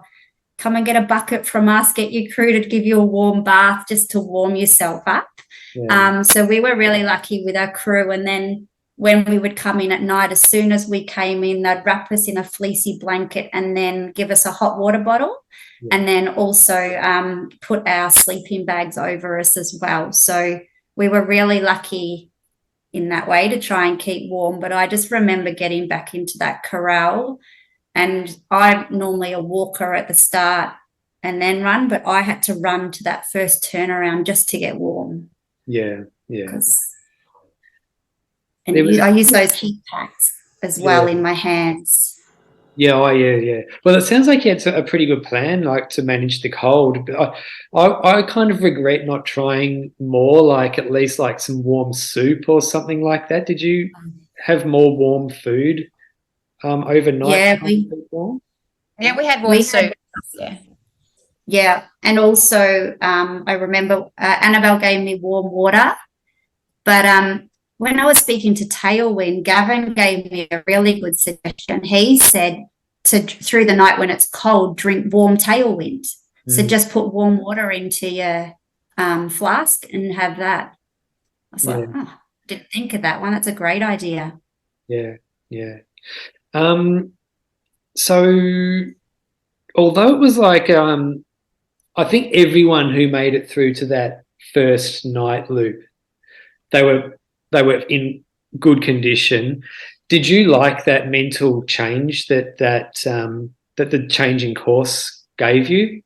Speaker 3: come and get a bucket from us, get your crew to give you a warm bath just to warm yourself up. Yeah. So we were really lucky with our crew. And then when we would come in at night, as soon as we came in, they'd wrap us in a fleecy blanket and then give us a hot water bottle. Yeah. And then also put our sleeping bags over us as well. So we were really lucky in that way to try and keep warm. But I just remember getting back into that corral, and I'm normally a walker at the start and then run, but I had to run to that first turnaround just to get warm.
Speaker 1: Yeah.
Speaker 3: And I use those heat packs as well in my hands.
Speaker 1: Yeah, Well, it sounds like you had a pretty good plan, to manage the cold. But I kind of regret not trying more, at least some warm soup or something like that. Did you have more warm food overnight?
Speaker 3: Yeah,
Speaker 2: we had warm soup.
Speaker 3: Yeah, and also I remember Annabelle gave me warm water, but when I was speaking to Tailwind, Gavin gave me a really good suggestion. He said through the night when it's cold, drink warm Tailwind. So just put warm water into your flask and have that. I was like, didn't think of that one. That's a great idea.
Speaker 1: Yeah. So although it was I think everyone who made it through to that first night loop they were in good condition. Did you like that mental change that the change in course gave you?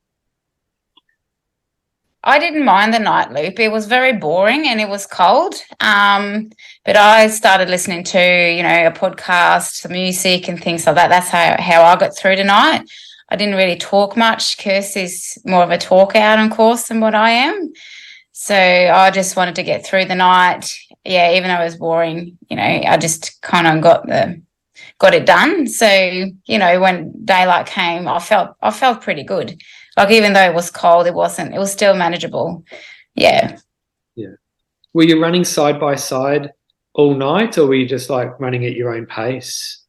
Speaker 2: I didn't mind the night loop. It was very boring and it was cold. But I started listening to, a podcast, some music and things like that. That's how I got through tonight. I didn't really talk much. Kirsty's more of a talker out on course than what I am. So I just wanted to get through the night. Yeah, even though it was boring, I just kind of got it done. So, when daylight came, I felt pretty good. Like, even though it was cold, it was still manageable. Yeah.
Speaker 1: Yeah. Were you running side by side all night, or were you just like running at your own pace?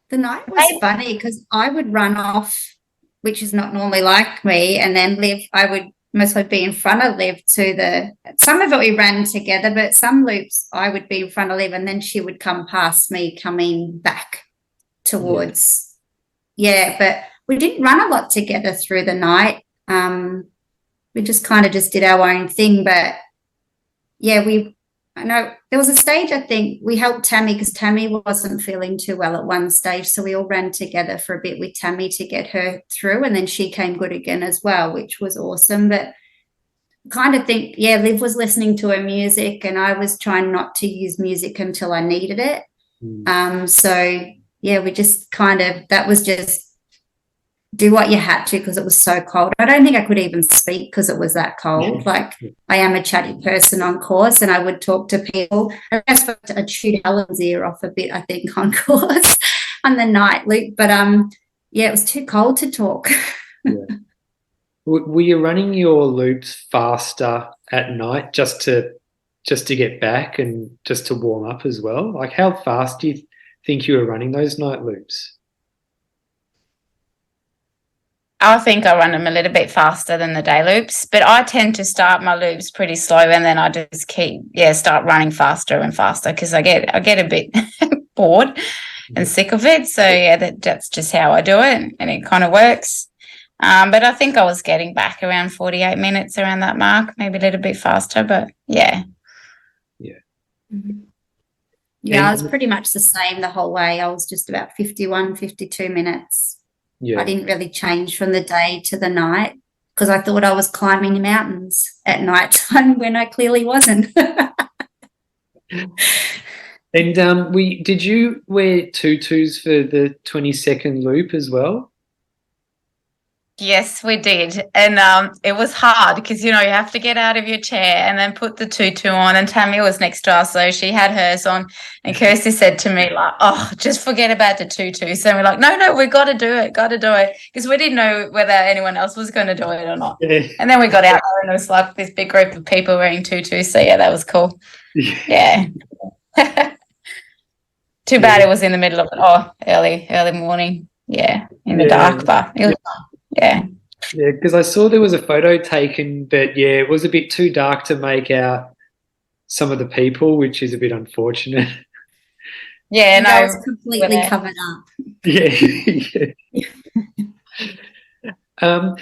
Speaker 3: The night was funny because I would run off, which is not normally like me, and then I would mostly be in front of Liv some of it we ran together, but some loops I would be in front of Liv and then she would come past me coming back towards. Yeah, but we didn't run a lot together through the night. We just kind of just did our own thing. But, yeah, I know there was a stage, I think, we helped Tammy because Tammy wasn't feeling too well at one stage. So we all ran together for a bit with Tammy to get her through. And then she came good again as well, which was awesome. But I kind of think, Liv was listening to her music and I was trying not to use music until I needed it. We just that was just do what you had to because it was so cold. I don't think I could even speak because it was that cold. Like, I am a chatty person on course and I would talk to people. I chewed Helen's ear off a bit, I think, on course on the night loop. But, it was too cold to talk.
Speaker 1: Yeah. Were you running your loops faster at night just to get back and just to warm up as well? Like, how fast do you think you were running those night loops?
Speaker 2: I think I run them a little bit faster than the day loops, but I tend to start my loops pretty slow and then I just start running faster and faster because I get a bit bored and sick of it. So that's just how I do it and it kind of works. But I think I was getting back around 48 minutes around that mark, maybe a little bit faster, but yeah.
Speaker 1: Yeah.
Speaker 3: Mm-hmm. Yeah, I was pretty much the same the whole way. I was just about 51, 52 minutes. Yeah. I didn't really change from the day to the night because I thought I was climbing mountains at night time when I clearly wasn't.
Speaker 1: And did you wear tutus for the 22nd loop as well?
Speaker 2: Yes, we did. And it was hard because, you have to get out of your chair and then put the tutu on. And Tammy was next to us, so she had hers on. And Kirsty said to me, like, oh, just forget about the tutu. So we're like, no, we got to do it, because we didn't know whether anyone else was going to do it or not. Yeah. And then we got out there and it was like this big group of people wearing tutus. So, that was cool. Yeah. Too bad it was in the middle of early morning. Yeah, in the dark, but it was fun. Yeah.
Speaker 1: Yeah, because I saw there was a photo taken, but it was a bit too dark to make out some of the people, which is a bit unfortunate.
Speaker 2: Yeah,
Speaker 3: and I was completely covered up.
Speaker 1: Yeah.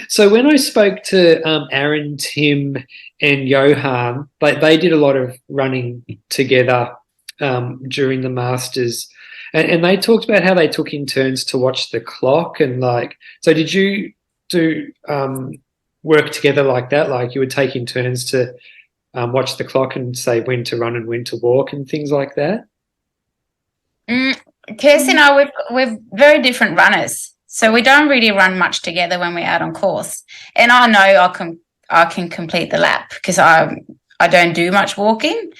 Speaker 1: So when I spoke to Aaron, Tim, and Johan, they did a lot of running together during the Masters. And they talked about how they took in turns to watch the clock and so did you do work together like that? Like you would take in turns to watch the clock and say when to run and when to walk and things like that?
Speaker 2: Kirsty and I, we're very different runners. So we don't really run much together when we're out on course. And I know I can complete the lap because I don't do much walking.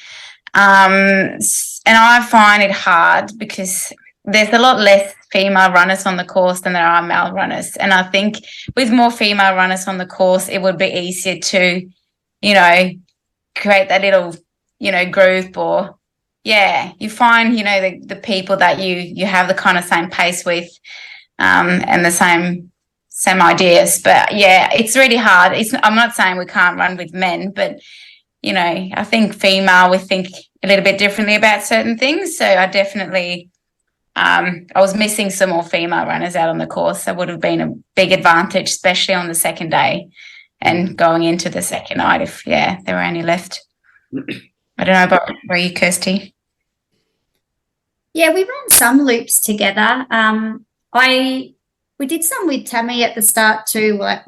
Speaker 2: And I find it hard because there's a lot less female runners on the course than there are male runners. And I think with more female runners on the course, it would be easier to, create that little, group or, you find, the people that you have the kind of same pace with and the same ideas. But, it's really hard. I'm not saying we can't run with men, but, I think female, we think a little bit differently about certain things. So I definitely I was missing some more female runners out on the course. That would have been a big advantage, especially on the second day and going into the second night if, there were any left. I don't know about where you, Kirsty.
Speaker 3: Yeah, we ran some loops together. We did some with Tammy at the start too. Like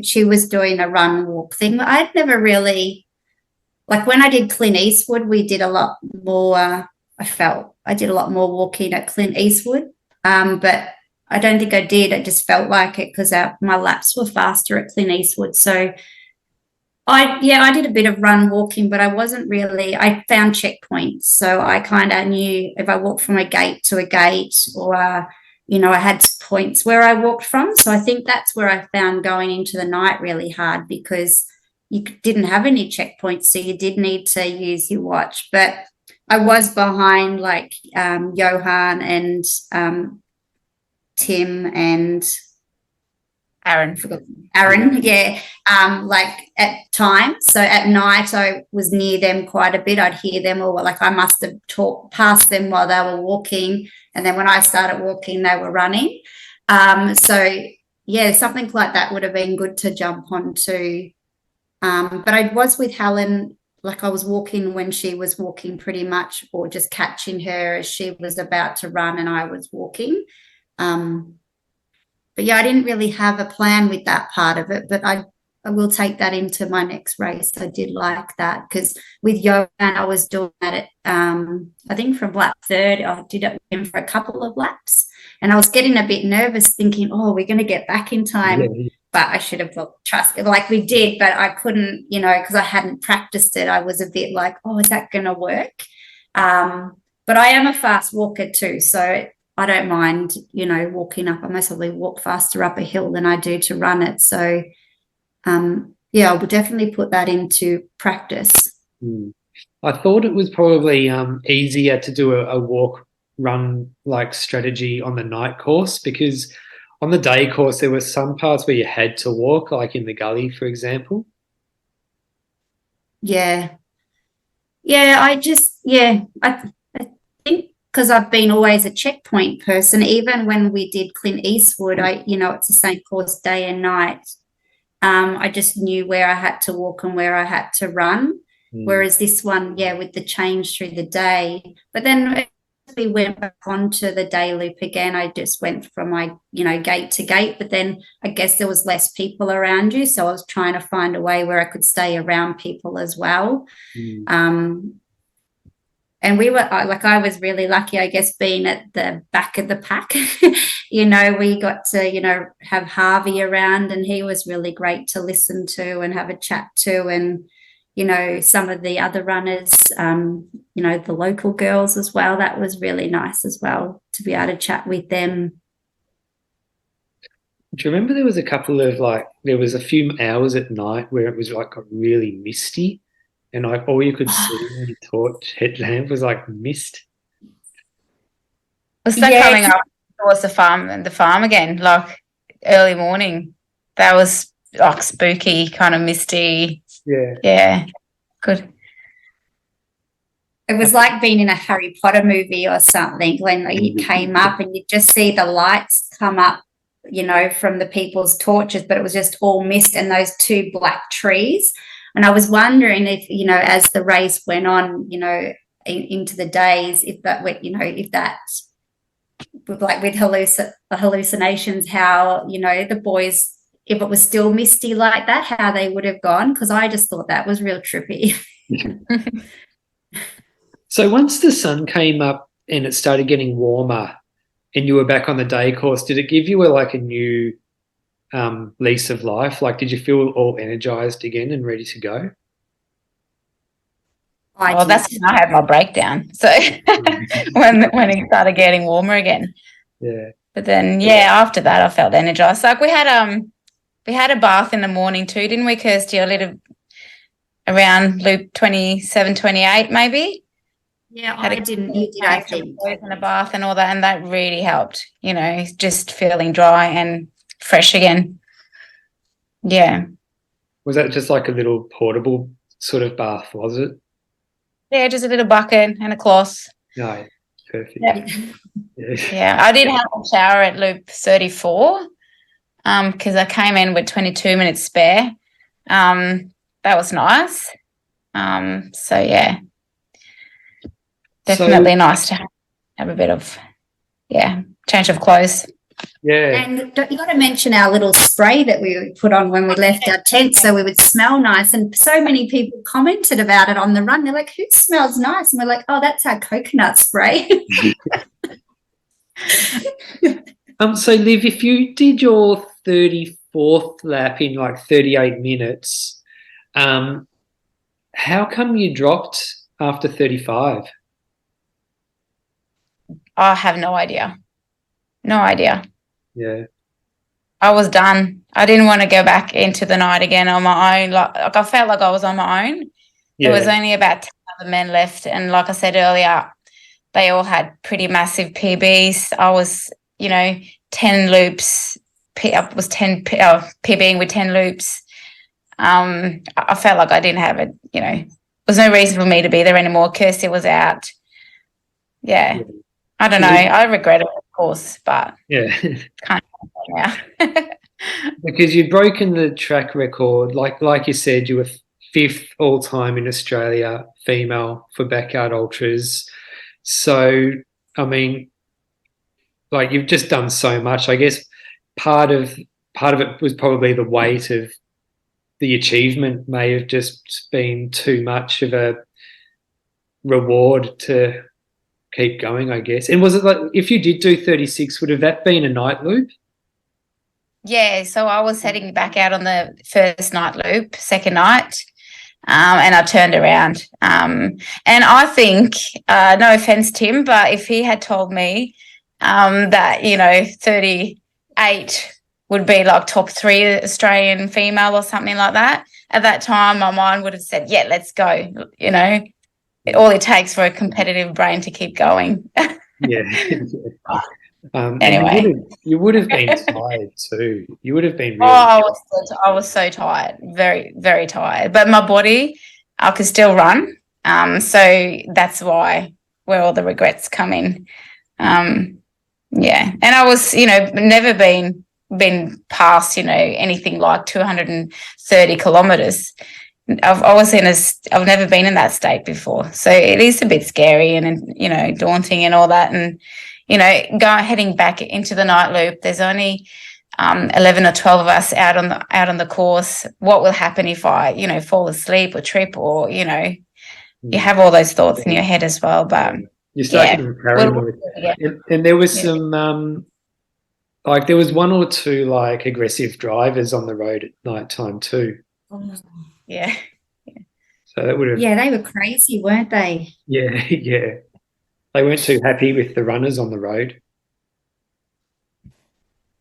Speaker 3: she was doing a run walk thing. I'd never really, like when I did Clint Eastwood, we did a lot more. I did a lot more walking at Clint Eastwood, but I don't think I did. I just felt like it because my laps were faster at Clint Eastwood. So I did a bit of run walking, but I found checkpoints. So I kind of knew if I walked from a gate to a gate or, I had points where I walked from. So I think that's where I found going into the night really hard because you didn't have any checkpoints. So you did need to use your watch. But I was behind like Johan and Tim and
Speaker 2: Aaron,
Speaker 3: yeah. Like at times. So at night I was near them quite a bit. I'd hear them or like I must have talked past them while they were walking. And then when I started walking, they were running. So yeah, something like that would have been good to jump onto. But I was with Helen, like I was walking when she was walking pretty much, or just catching her as she was about to run and I was walking. But yeah, I didn't really have a plan with that part of it, but I will take that into my next race. I did like that because with Johan, I was doing that at, I think from lap 30, I did it with him for a couple of laps. And I was getting a bit nervous thinking, we're going to get back in time. Yeah. But I should have trusted, like we did, but I couldn't, because I hadn't practiced it. I was a bit like, is that going to work? But I am a fast walker too. So I don't mind, walking up. I most probably walk faster up a hill than I do to run it. So, I will definitely put that into practice.
Speaker 1: I thought it was probably easier to do a walk-run like strategy on the night course because on the day course there were some parts where you had to walk, like in the gully, for example.
Speaker 3: Yeah. Yeah, I think because I've been always a checkpoint person, even when we did Clint Eastwood, it's the same course day and night. I just knew where I had to walk and where I had to run. Whereas this one, with the change through the day. But then we went back onto the day loop again. I just went from my, gate to gate, but then I guess there was less people around you. So I was trying to find a way where I could stay around people as well. And I was really lucky, I guess, being at the back of the pack. We got to, have Harvey around and he was really great to listen to and have a chat to. And, some of the other runners, the local girls as well. That was really nice as well to be able to chat with them.
Speaker 1: Do you remember there was a couple of there was a few hours at night where it was got really misty? And all you could see when your torch headlamp was mist.
Speaker 2: It was coming up towards the farm again, early morning. That was spooky, kind of misty.
Speaker 1: Yeah.
Speaker 2: Yeah. Good.
Speaker 3: It was like being in a Harry Potter movie or something when you came up and you just see the lights come up, from the people's torches, but it was just all mist and those two black trees. And I was wondering if, as the race went on, into the days, if that went, if that, with hallucinations, how, the boys, if it was still misty like that, how they would have gone. Because I just thought that was real trippy.
Speaker 1: So once the sun came up and it started getting warmer and you were back on the day course, did it give you a new lease of life? Did you feel all energized again and ready to go?
Speaker 2: That's when I had my breakdown. So when it started getting warmer again.
Speaker 1: Yeah.
Speaker 2: But then after that I felt energized. We had a bath in the morning too, didn't we, Kirsty? A little around loop 27, 28 maybe.
Speaker 3: Yeah, I didn't. You did, I think.
Speaker 2: In a bath and all that, and that really helped. Just feeling dry and fresh again. Yeah.
Speaker 1: Was that just a little portable sort of bath, was it?
Speaker 2: Yeah, just a little bucket and a cloth.
Speaker 1: No, perfect.
Speaker 2: Yeah. I did have a shower at loop 34 because I came in with 22 minutes spare. That was nice. So, yeah. definitely nice to have a bit of, change of clothes.
Speaker 1: Yeah.
Speaker 3: And you got to mention our little spray that we put on when we left our tent so we would smell nice. And so many people commented about it on the run. They're like, who smells nice? And we're like, oh, that's our coconut spray.
Speaker 1: So, Liv, if you did your 34th lap in like 38 minutes, how come you dropped after 35?
Speaker 2: I have no idea. No idea.
Speaker 1: Yeah.
Speaker 2: I was done. I didn't want to go back into the night again on my own. Like I felt like I was on my own.
Speaker 1: Yeah.
Speaker 2: There was only about 10 other men left. And like I said earlier, they all had pretty massive PBs. I was, 10 loops. I was PBing with 10 loops. I felt like I didn't have it, there was no reason for me to be there anymore. Kirsty was out. Yeah. I don't know. I regret it, of course, but can't now.
Speaker 1: Because you'd broken the track record. Like you said, you were 5th all-time in Australia, female, for backyard ultras. So, I mean, like you've just done so much. I guess part of it was probably the weight of the achievement may have just been too much of a reward to keep going, I guess. And was it like, if you did do 36, would have that been a night loop?
Speaker 2: Yeah, so I was heading back out on the first night loop, second night, and I turned around. And I think, no offense, Tim, but if he had told me that, 38 would be like top 3 Australian female or something like that, at that time my mind would have said, yeah, let's go, all it takes for a competitive brain to keep going. Anyway,
Speaker 1: you would have been tired too. You would have been really
Speaker 2: I was so tired, very, very tired. But my body, I could still run. So that's where all the regrets come in. And I was, never been past, anything like 230 kilometres. I've never been in that state before, so it is a bit scary and daunting and all that. And heading back into the night loop, there's only 11 or 12 of us out on the course. What will happen if I fall asleep or trip or you have all those thoughts in your head as well. But
Speaker 1: you start getting paranoid. And there was some like there was 1 or 2 like aggressive drivers on the road at night time too.
Speaker 2: Yeah.
Speaker 1: So that would have.
Speaker 3: Yeah, they were crazy, weren't they?
Speaker 1: Yeah. They weren't too happy with the runners on the road.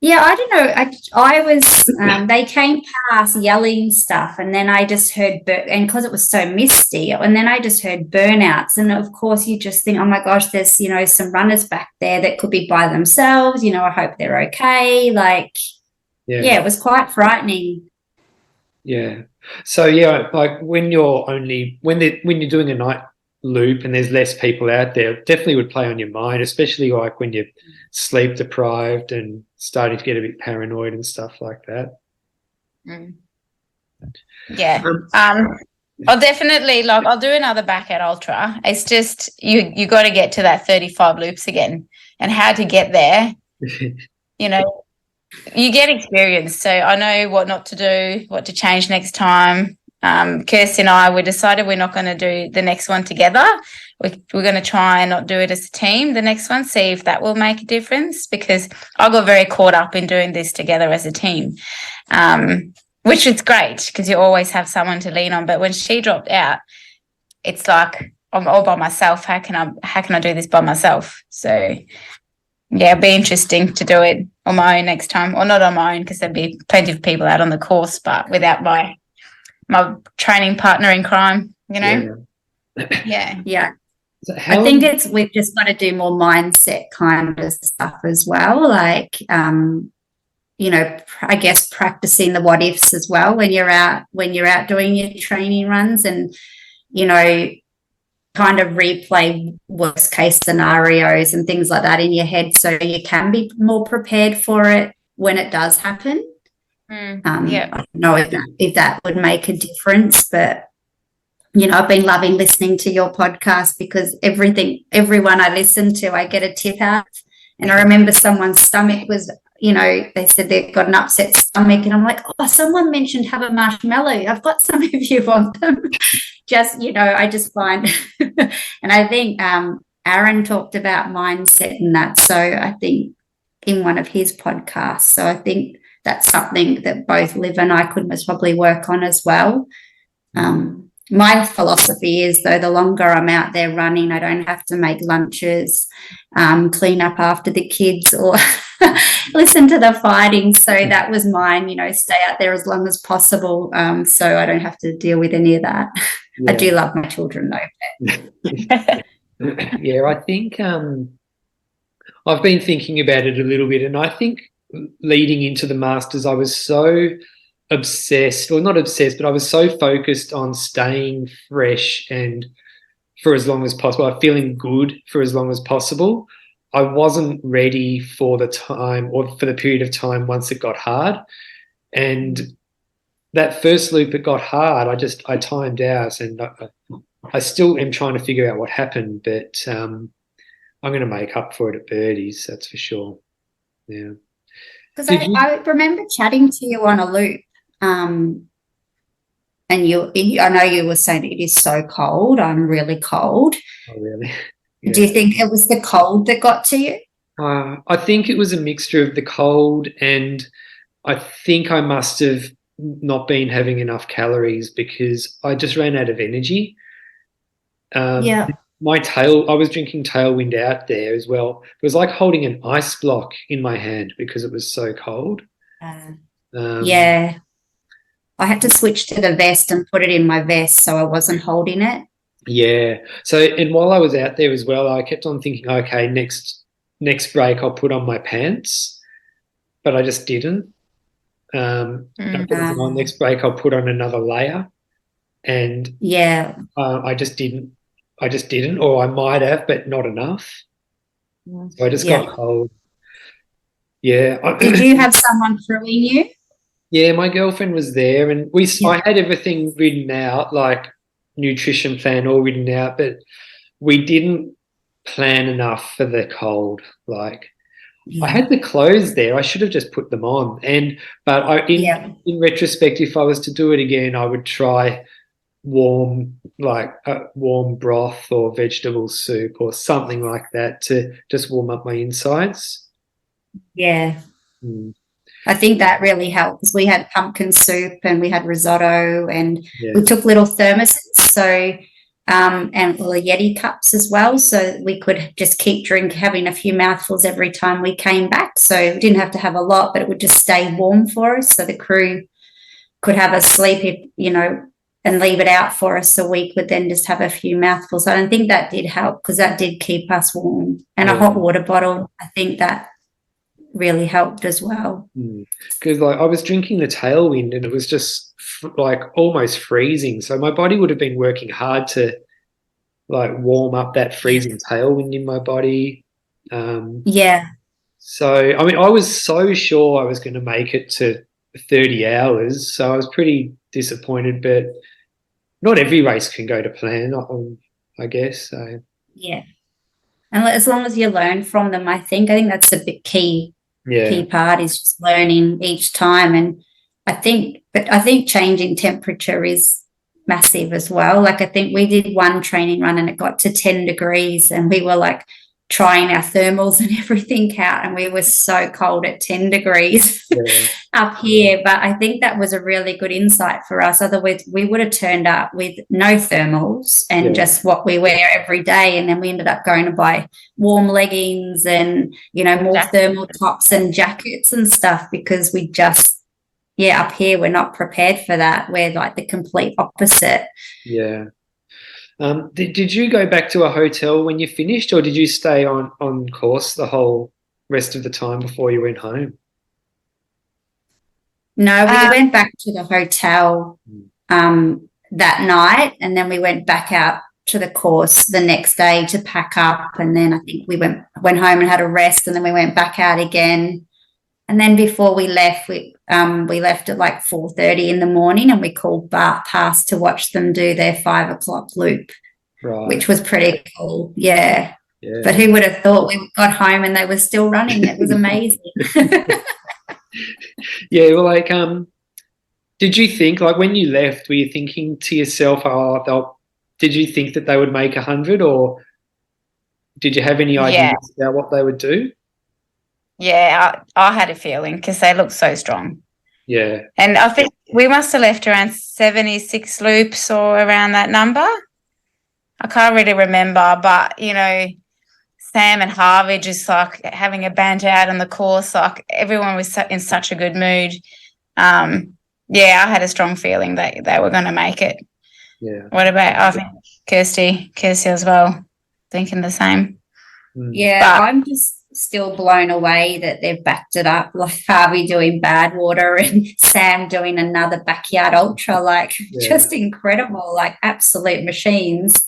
Speaker 3: Yeah, I don't know. I was. They came past yelling stuff, and then I just heard and because it was so misty, and then I just heard burnouts, and of course you just think, oh my gosh, there's some runners back there that could be by themselves. I hope they're okay. Like, it was quite frightening.
Speaker 1: Yeah. So like when you're doing a night loop and there's less people out there, it definitely would play on your mind, especially like when you're sleep deprived and starting to get a bit paranoid and stuff like that.
Speaker 2: Yeah. I'll definitely I'll do another backyard ultra. It's just you got to get to that 35 loops again, and how to get there. You get experience, so I know what not to do, what to change next time. Kirsty and I, we decided we're not going to do the next one together. We're going to try and not do it as a team, the next one, see if that will make a difference, because I got very caught up in doing this together as a team, which is great because you always have someone to lean on. But when she dropped out, it's like I'm all by myself. How can I do this by myself? So yeah, it'd be interesting to do it on my own next time, or not on my own because there'd be plenty of people out on the course, but without my training partner in crime, Yeah.
Speaker 3: So I think we've just got to do more mindset kind of stuff as well, like I guess practicing the what ifs as well when you're out doing your training runs, and kind of replay worst case scenarios and things like that in your head so you can be more prepared for it when it does happen. I don't know if that would make a difference, but I've been loving listening to your podcast because everyone I listen to, I get a tip out. And I remember someone's stomach was, they said they've got an upset stomach. And I'm like, oh, someone mentioned have a marshmallow. I've got some if you want them. I just find, and I think Aaron talked about mindset and that. So I think in one of his podcasts. So I think that's something that both Liv and I could most probably work on as well. My philosophy is, though, the longer I'm out there running, I don't have to make lunches, clean up after the kids, or listen to the fighting. So that was mine, stay out there as long as possible, so I don't have to deal with any of that. Yeah. I do love my children, though.
Speaker 1: Yeah, I think I've been thinking about it a little bit, and I think leading into the Masters, I was so obsessed, or not obsessed, but I was so focused on staying fresh and for as long as possible, feeling good for as long as possible. I wasn't ready for the time, or for the period of time once it got hard. And that first loop, it got hard. I timed out, and I still am trying to figure out what happened, but I'm going to make up for it at birdies, that's for sure. Yeah.
Speaker 3: Because I remember chatting to you on a loop, and I know you were saying it is so cold. I'm really cold.
Speaker 1: Oh, really? Yeah.
Speaker 3: Do you think it was the cold that got to you?
Speaker 1: I think it was a mixture of the cold, and I think I must have not been having enough calories because I just ran out of energy.
Speaker 3: Yeah.
Speaker 1: I was drinking Tailwind out there as well. It was like holding an ice block in my hand because it was so cold.
Speaker 3: Yeah. I had to switch to the vest and put it in my vest so I wasn't holding it.
Speaker 1: Yeah. So, and while I was out there as well, I kept on thinking, okay, next break I'll put on my pants, but I just didn't. I put them on, next break I'll put on another layer, and
Speaker 3: yeah,
Speaker 1: I just didn't, or I might have, but not enough. So I just got cold. Yeah.
Speaker 3: Did you have someone crewing you?
Speaker 1: Yeah, my girlfriend was there, and I had everything written out, like nutrition plan all written out, but we didn't plan enough for the cold. Like, I had the clothes there. I should have just put them on. But in retrospect, if I was to do it again, I would try warm broth or vegetable soup or something like that to just warm up my insides.
Speaker 3: Yeah. I think that really helps. We had pumpkin soup and we had risotto, and we took little thermoses, so and little Yeti cups as well, so we could just keep having a few mouthfuls every time we came back. So we didn't have to have a lot, but it would just stay warm for us, so the crew could have a sleep, and leave it out for us, so we could then just have a few mouthfuls. I don't think that did help, because that did keep us warm. And a hot water bottle, I think that really helped as well.
Speaker 1: Because I was drinking the Tailwind, and it was just almost freezing, so my body would have been working hard to warm up that freezing Tailwind in my body. So I was so sure I was going to make it to 30 hours, so I was pretty disappointed, but not every race can go to plan, I guess. So
Speaker 3: yeah, and as long as you learn from them, I think that's a bit key part, is just learning each time. And I think changing temperature is massive as well. I think we did one training run and it got to 10 degrees, and we were trying our thermals and everything out, and we were so cold at 10 degrees up here. But I think that was a really good insight for us. Otherwise, we would have turned up with no thermals and just what we wear every day, and then we ended up going to buy warm leggings and more thermal tops and jackets and stuff, because we just up here we're not prepared for that. We're the complete opposite.
Speaker 1: Did you go back to a hotel when you finished, or did you stay on course the whole rest of the time before you went home?
Speaker 3: No, we went back to the hotel that night, and then we went back out to the course the next day to pack up, and then I think we went home and had a rest, and then we went back out again. And then before we left, we left at like 4:30 in the morning, and we called past to watch them do their 5 o'clock loop, which was pretty cool. Yeah. But who would have thought we got home and they were still running? It was amazing.
Speaker 1: Yeah, well, like, did you think, like, when you left, were you thinking to yourself, did you think that they would make 100, or did you have any ideas about what they would do?
Speaker 2: Yeah, I had a feeling because they looked so strong.
Speaker 1: Yeah.
Speaker 2: And I think we must have left around 76 loops or around that number. I can't really remember, but, you know, Sam and Harvey just like having a banter out on the course, like everyone was in such a good mood. Yeah, I had a strong feeling that they were going to make it.
Speaker 1: Yeah.
Speaker 2: What about, I think, Kirsty as well, thinking the same.
Speaker 3: Yeah, but I'm just still blown away that they've backed it up, like Harvey doing Badwater and Sam doing another backyard ultra, like just incredible, like absolute machines.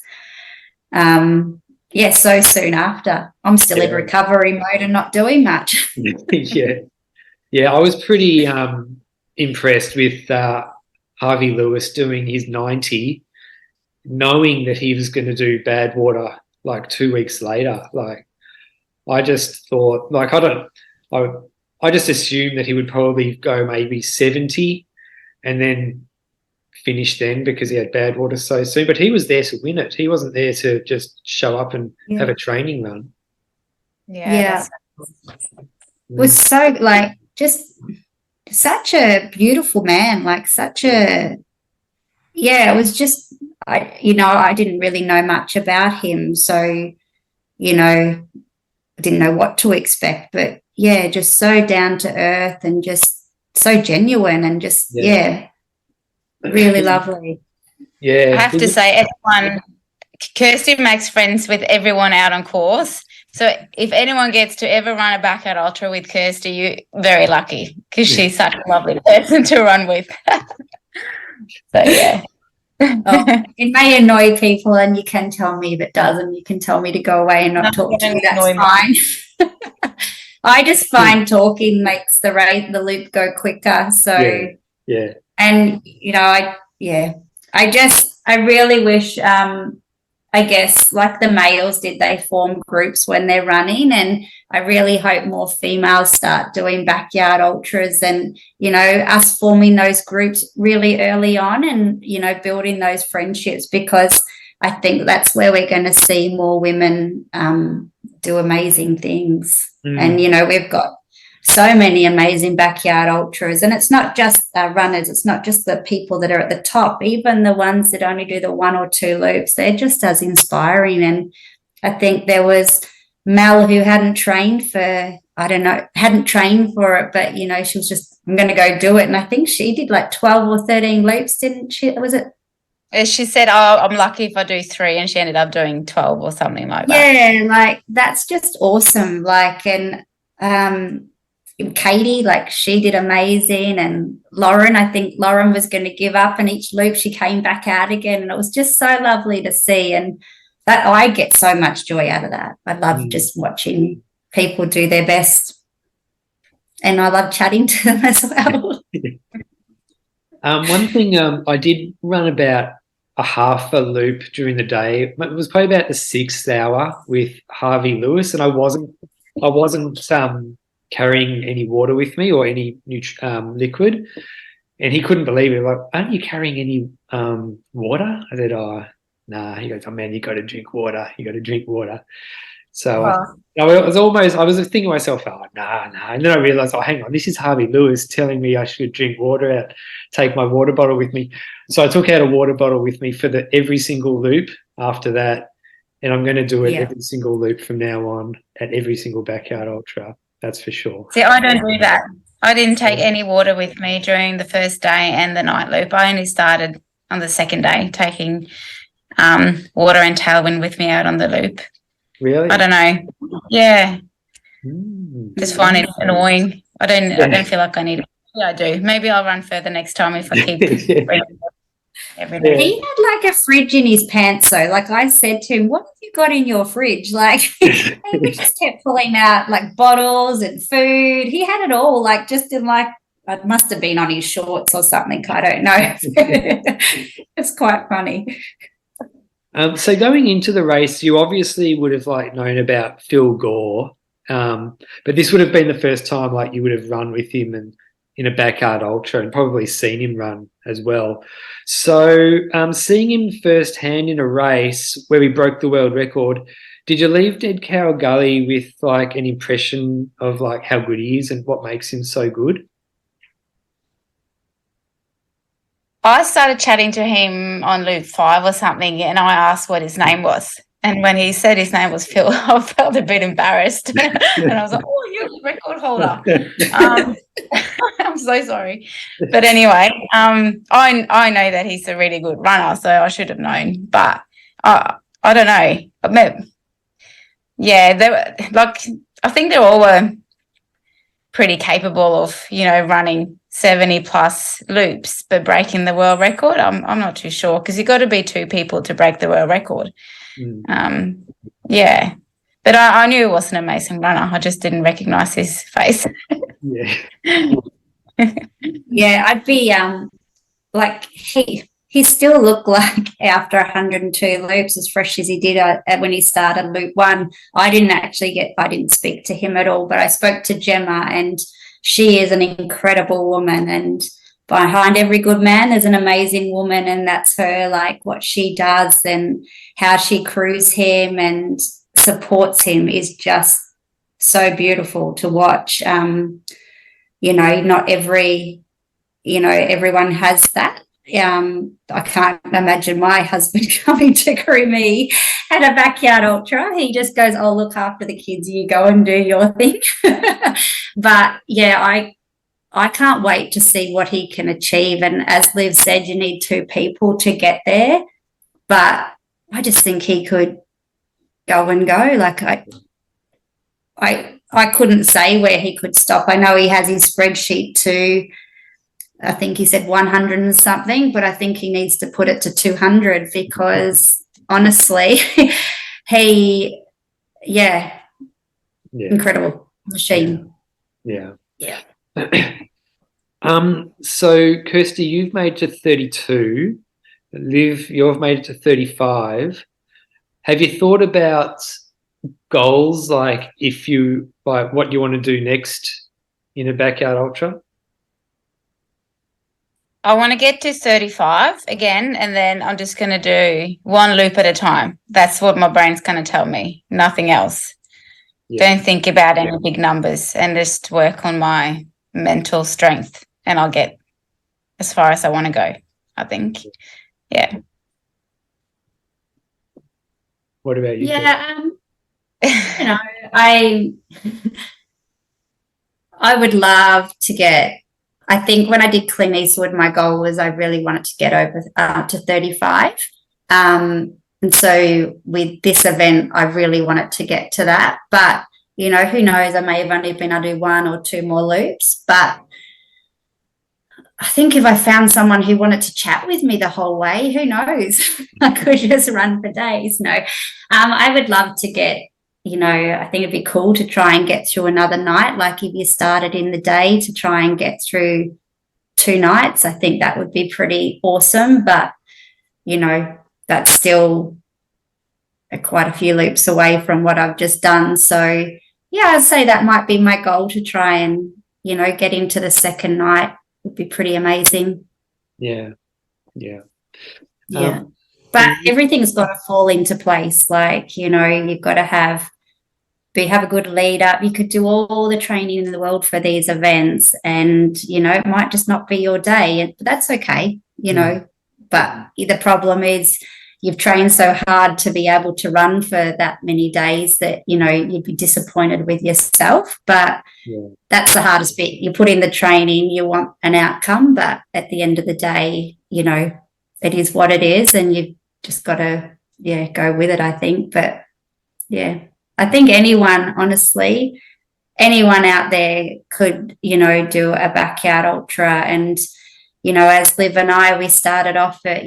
Speaker 3: Yeah, so soon after. I'm still in recovery mode and not doing much.
Speaker 1: Yeah, I was pretty impressed with Harvey Lewis doing his 90, knowing that he was going to do Badwater like 2 weeks later. Like, I just thought, like, I just assumed that he would probably go maybe 70 and then finish then because he had Badwater so soon. But he was there to win it. He wasn't there to just show up and have a training run.
Speaker 3: Yeah. It was so, like, just such a beautiful man, like such a, it was just, I didn't really know much about him. So, you know, I didn't know what to expect, but just so down to earth and just so genuine and just, really lovely.
Speaker 2: Yeah. I have to say, Kirsty makes friends with everyone out on course. So if anyone gets to ever run a backyard ultra with Kirsty, you're very lucky because she's such a lovely person to run with. So, yeah.
Speaker 3: It may annoy people, and you can tell me if it does, and you can tell me to go away and not talk to you. That's fine. I just find talking makes the loop go quicker. So and you know, I really wish, I guess, like the males did, they form groups when they're running, and I really hope more females start doing backyard ultras and, you know, us forming those groups really early on and, you know, building those friendships, because I think that's where we're going to see more women do amazing things. And, you know, we've got so many amazing backyard ultras, and it's not just runners, it's not just the people that are at the top, even the ones that only do the 1 or 2 loops, they're just as inspiring. And I think there was Mel who hadn't trained for it, but, you know, she was just, I'm going to go do it. And I think she did like 12 or 13 loops, didn't she? Was it?
Speaker 2: She said, I'm lucky if I do 3, and she ended up doing 12 or something like that.
Speaker 3: Yeah, like that's just awesome. Like, and Katie, like, she did amazing, and Lauren, I think Lauren was going to give up, and each loop she came back out again, and it was just so lovely to see, and that I get so much joy out of that. I love just watching people do their best, and I love chatting to them as well.
Speaker 1: One thing, I did run about a half a loop during the day. It was probably about the 6th hour with Harvey Lewis, and I wasn't carrying any water with me or any liquid, and he couldn't believe it. Like, aren't you carrying any water? I said, nah. He goes, oh man, you got to drink water. So I was thinking to myself, nah. And then I realised, hang on, this is Harvey Lewis telling me I should drink water, take my water bottle with me. So I took out a water bottle with me for every single loop after that, and I'm going to do it every single loop from now on at every single backyard ultra. That's for sure.
Speaker 2: See, I don't do that. I didn't take any water with me during the first day and the night loop. I only started on the second day taking water and tailwind with me out on the loop.
Speaker 1: Really?
Speaker 2: I don't know. Yeah. Just find it annoying. I don't feel like I need it. Yeah, I do. Maybe I'll run further next time if I keep every day.
Speaker 3: He had like a fridge in his pants, though. Like, I said to him, what have you got in your fridge? Like, he just kept pulling out like bottles and food. He had it all, like, just in like it must have been on his shorts or something. I don't know. It's quite funny.
Speaker 1: So going into the race, you obviously would have known about Phil Gore, but this would have been the first time you would have run with him and in a backyard ultra and probably seen him run as well. So seeing him firsthand in a race where he broke the world record, did you leave Dead Cow Gully with an impression of how good he is and what makes him so good?
Speaker 2: I started chatting to him on Loop 5 or something, and I asked what his name was. And when he said his name was Phil, I felt a bit embarrassed. And I was like, oh, you're the record holder. I'm so sorry. But anyway, I know that he's a really good runner, so I should have known. But I don't know. Yeah, I think they all were pretty capable of, running 70-plus loops, but breaking the world record, I'm not too sure, because you've got to be two people to break the world record. Yeah, but I knew he was an amazing runner. I just didn't recognise his face.
Speaker 1: Yeah.
Speaker 3: Yeah, I'd be he still looked like after 102 loops as fresh as he did when he started Loop 1. I didn't speak to him at all, but I spoke to Gemma, and she is an incredible woman, and behind every good man there's an amazing woman, and that's her, what she does and how she crews him and supports him is just so beautiful to watch. Not everyone has that. I can't imagine my husband coming to crew me at a backyard ultra. He just goes, "I'll look after the kids, you go and do your thing." But yeah, I can't wait to see what he can achieve. And as Liv said, you need two people to get there. But I just think he could go and go. I couldn't say where he could stop. I know he has his spreadsheet to, I think he said 100 and something, but I think he needs to put it to 200 because honestly, incredible machine.
Speaker 1: Yeah. So Kirsty, you've made to 32. Liv, you've made it to 35. Have you thought about goals, if you what you want to do next in a backyard ultra?
Speaker 2: I want to get to 35 again, and then I'm just going to do one loop at a time. That's what my brain's going to tell me, nothing else. Yeah. Don't think about any big numbers and just work on my mental strength, and I'll get as far as I want to go, I think. Yeah.
Speaker 1: What about you?
Speaker 3: Yeah, I would love to get, I think when I did Clint Eastwood, my goal was I really wanted to get over to 35. And so with this event, I really wanted to get to that. But, who knows, I may have only been able to do one or two more loops. But I think if I found someone who wanted to chat with me the whole way, who knows? I could just run for days. No, I would love to get, I think it'd be cool to try and get through another night. If you started in the day to try and get through 2 nights, I think that would be pretty awesome. But, that's still quite a few loops away from what I've just done. So, yeah, I'd say that might be my goal, to try and, get into the second night would be pretty amazing.
Speaker 1: Yeah.
Speaker 3: But everything's got to fall into place. You've got to have a good lead up. You could do all the training in the world for these events, and it might just not be your day, but that's okay. But the problem is you've trained so hard to be able to run for that many days that you'd be disappointed with yourself. But that's the hardest bit. You put in the training, you want an outcome, but at the end of the day, it is what it is, and you've just got to go with it, I think. But I think anyone out there could do a backyard ultra. And as Liv and I, we started off at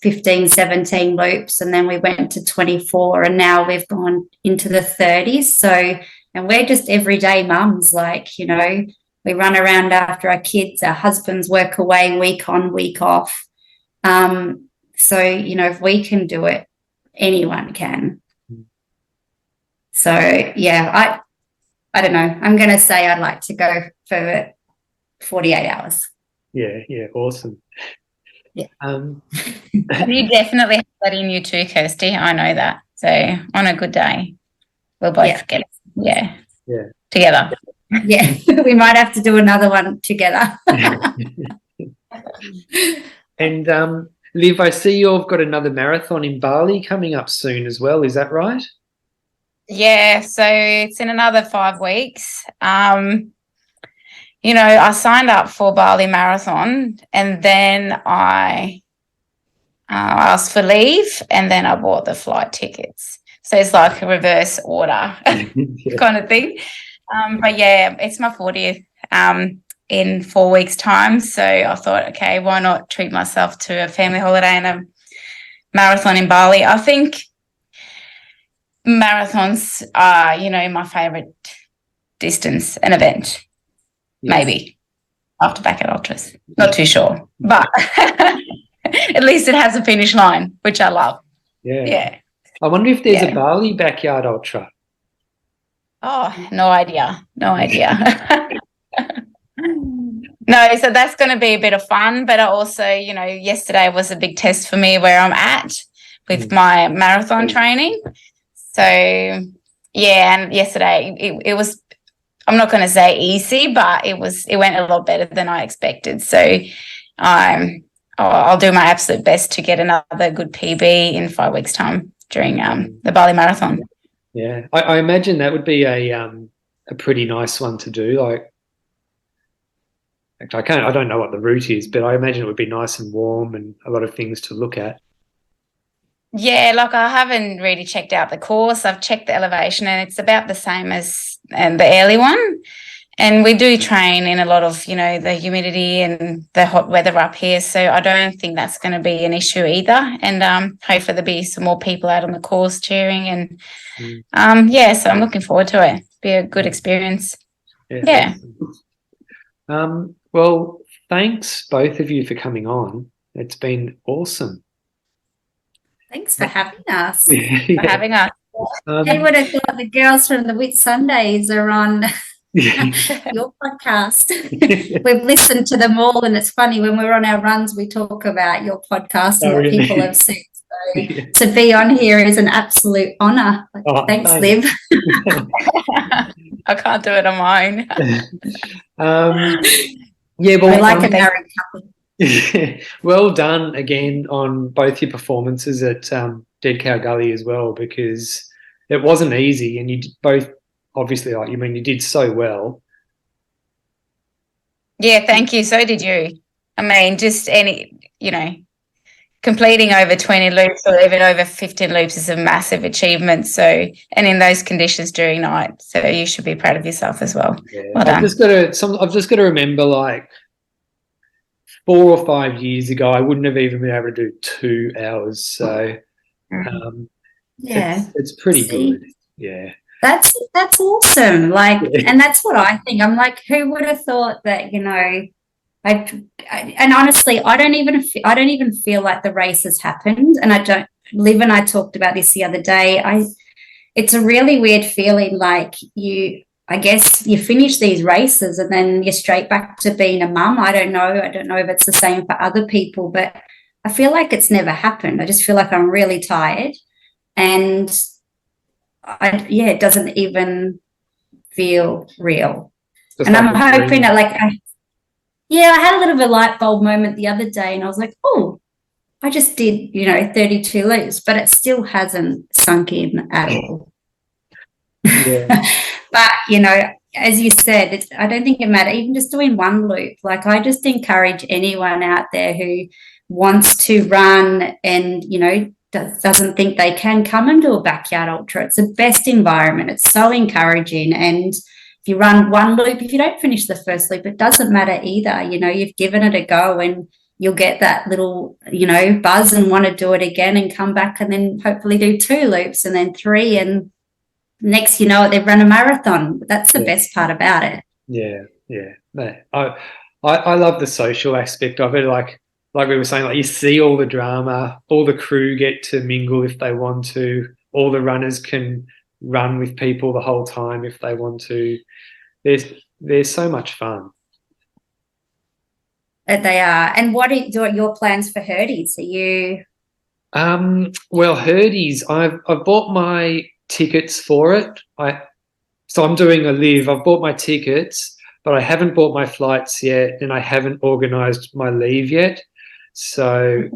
Speaker 3: 15, 17 loops, and then we went to 24, and now we've gone into the 30s. So, and we're just everyday mums, we're We run around after our kids. Our husbands work away week on, week off. So, you know, if we can do it, anyone can. So, yeah, I don't know. I'm going to say I'd like to go for 48 hours.
Speaker 1: Yeah, awesome.
Speaker 3: Yeah.
Speaker 2: You definitely have that in you too, Kirsty. I know that. So on a good day, we'll both get it. Together.
Speaker 3: Yeah, we might have to do another one together.
Speaker 1: And Liv, I see you've got another marathon in Bali coming up soon as well. Is that right?
Speaker 2: Yeah, so it's in another 5 weeks. You know, I signed up for Bali Marathon and then I asked for leave and then I bought the flight tickets. So it's like a reverse order kind of thing. But yeah, it's my 40th in 4 weeks' time. So I thought, okay, why not treat myself to a family holiday and a marathon in Bali? I think marathons are, you know, my favourite distance and event. Yes. Maybe after backyard ultras. Not too sure. But at least it has a finish line, which I love. Yeah.
Speaker 1: I wonder if there's a Bali backyard ultra.
Speaker 2: Oh, no idea. No, so that's going to be a bit of fun. But I also, you know, yesterday was a big test for me where I'm at with my marathon training. So, yeah, and yesterday it was, I'm not going to say easy, but it went a lot better than I expected. So I'll do my absolute best to get another good PB in 5 weeks' time during the Bali Marathon.
Speaker 1: Yeah, I imagine that would be a pretty nice one to do. Like, I don't know what the route is, but I imagine it would be nice and warm and a lot of things to look at.
Speaker 2: Yeah, like I haven't really checked out the course. I've checked the elevation and it's about the same as the early one. And we do train in a lot of, you know, the humidity and the hot weather up here. So I don't think that's going to be an issue either. And hopefully there'll be some more people out on the course cheering. And, so I'm looking forward to it. Be a good experience. Yeah.
Speaker 1: Well, thanks both of you for coming on. It's been awesome.
Speaker 3: Thanks for having us.
Speaker 2: For having us.
Speaker 3: Who would have thought the girls from the Whitsundays are on your podcast? We've listened to them all, and it's funny when we're on our runs, we talk about your podcast and what people have said. So to be on here is an absolute honour. Thanks, Liv.
Speaker 2: I can't do it on my own.
Speaker 3: But we're like a married couple.
Speaker 1: Well done again on both your performances at Dead Cow Gully as well, because it wasn't easy, and you both obviously, you did so well. Yeah,
Speaker 2: thank you. So did you. I mean, just completing over 20 loops or even over 15 loops is a massive achievement. So, and in those conditions during night, so you should be proud of yourself as well.
Speaker 1: Yeah. I've just got to remember, like 4 or 5 years ago, I wouldn't have even been able to do 2 hours. So, it's pretty good. Yeah.
Speaker 3: That's awesome. And that's what I think. I'm like, who would have thought that, you know, and honestly, I don't even feel like the race has happened. And Liv and I talked about this the other day. It's a really weird feeling, like I guess you finish these races and then you're straight back to being a mum. I don't know if it's the same for other people, but I feel like it's never happened. I just feel like I'm really tired, and it doesn't even feel real. Just and I'm hoping that, I had a little bit of a light bulb moment the other day, and I was like, oh, I just did, 32 loops, but it still hasn't sunk in at all.
Speaker 1: Yeah.
Speaker 3: But, as you said, I don't think it matters, even just doing one loop. Like, I just encourage anyone out there who wants to run and, doesn't think they can come and do a backyard ultra. It's the best environment. It's so encouraging. And if you run one loop, if you don't finish the first loop, it doesn't matter either. You've given it a go, and you'll get that little, buzz and want to do it again and come back and then hopefully do 2 loops and then 3. And next, they've run a marathon. That's the best part about it.
Speaker 1: Yeah, yeah. No, I love the social aspect of it. Like we were saying, like you see all the drama, all the crew get to mingle if they want to, all the runners can run with people the whole time if they want to. There's so much fun.
Speaker 3: They are. And what are your plans for Hurdies? Are you?
Speaker 1: Well, Hurdies, I've bought my tickets for it. So I'm doing a Liv. I've bought my tickets, but I haven't bought my flights yet, and I haven't organised my leave yet. So,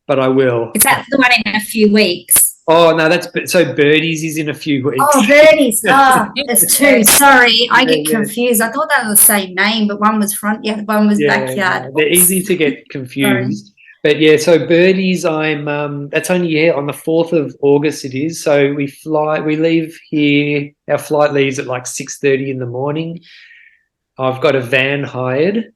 Speaker 1: but I will.
Speaker 3: Is that the one in a few weeks?
Speaker 1: Oh no, so Birdies is in a few weeks.
Speaker 3: Oh, Birdies. Oh, there's two. Sorry, I get confused. I thought they were the same name, but one was one was backyard.
Speaker 1: They're easy to get confused. But yeah, so Birdies, that's only on the 4th of August it is. So we leave here, our flight leaves at like 6:30 in the morning. I've got a van hired.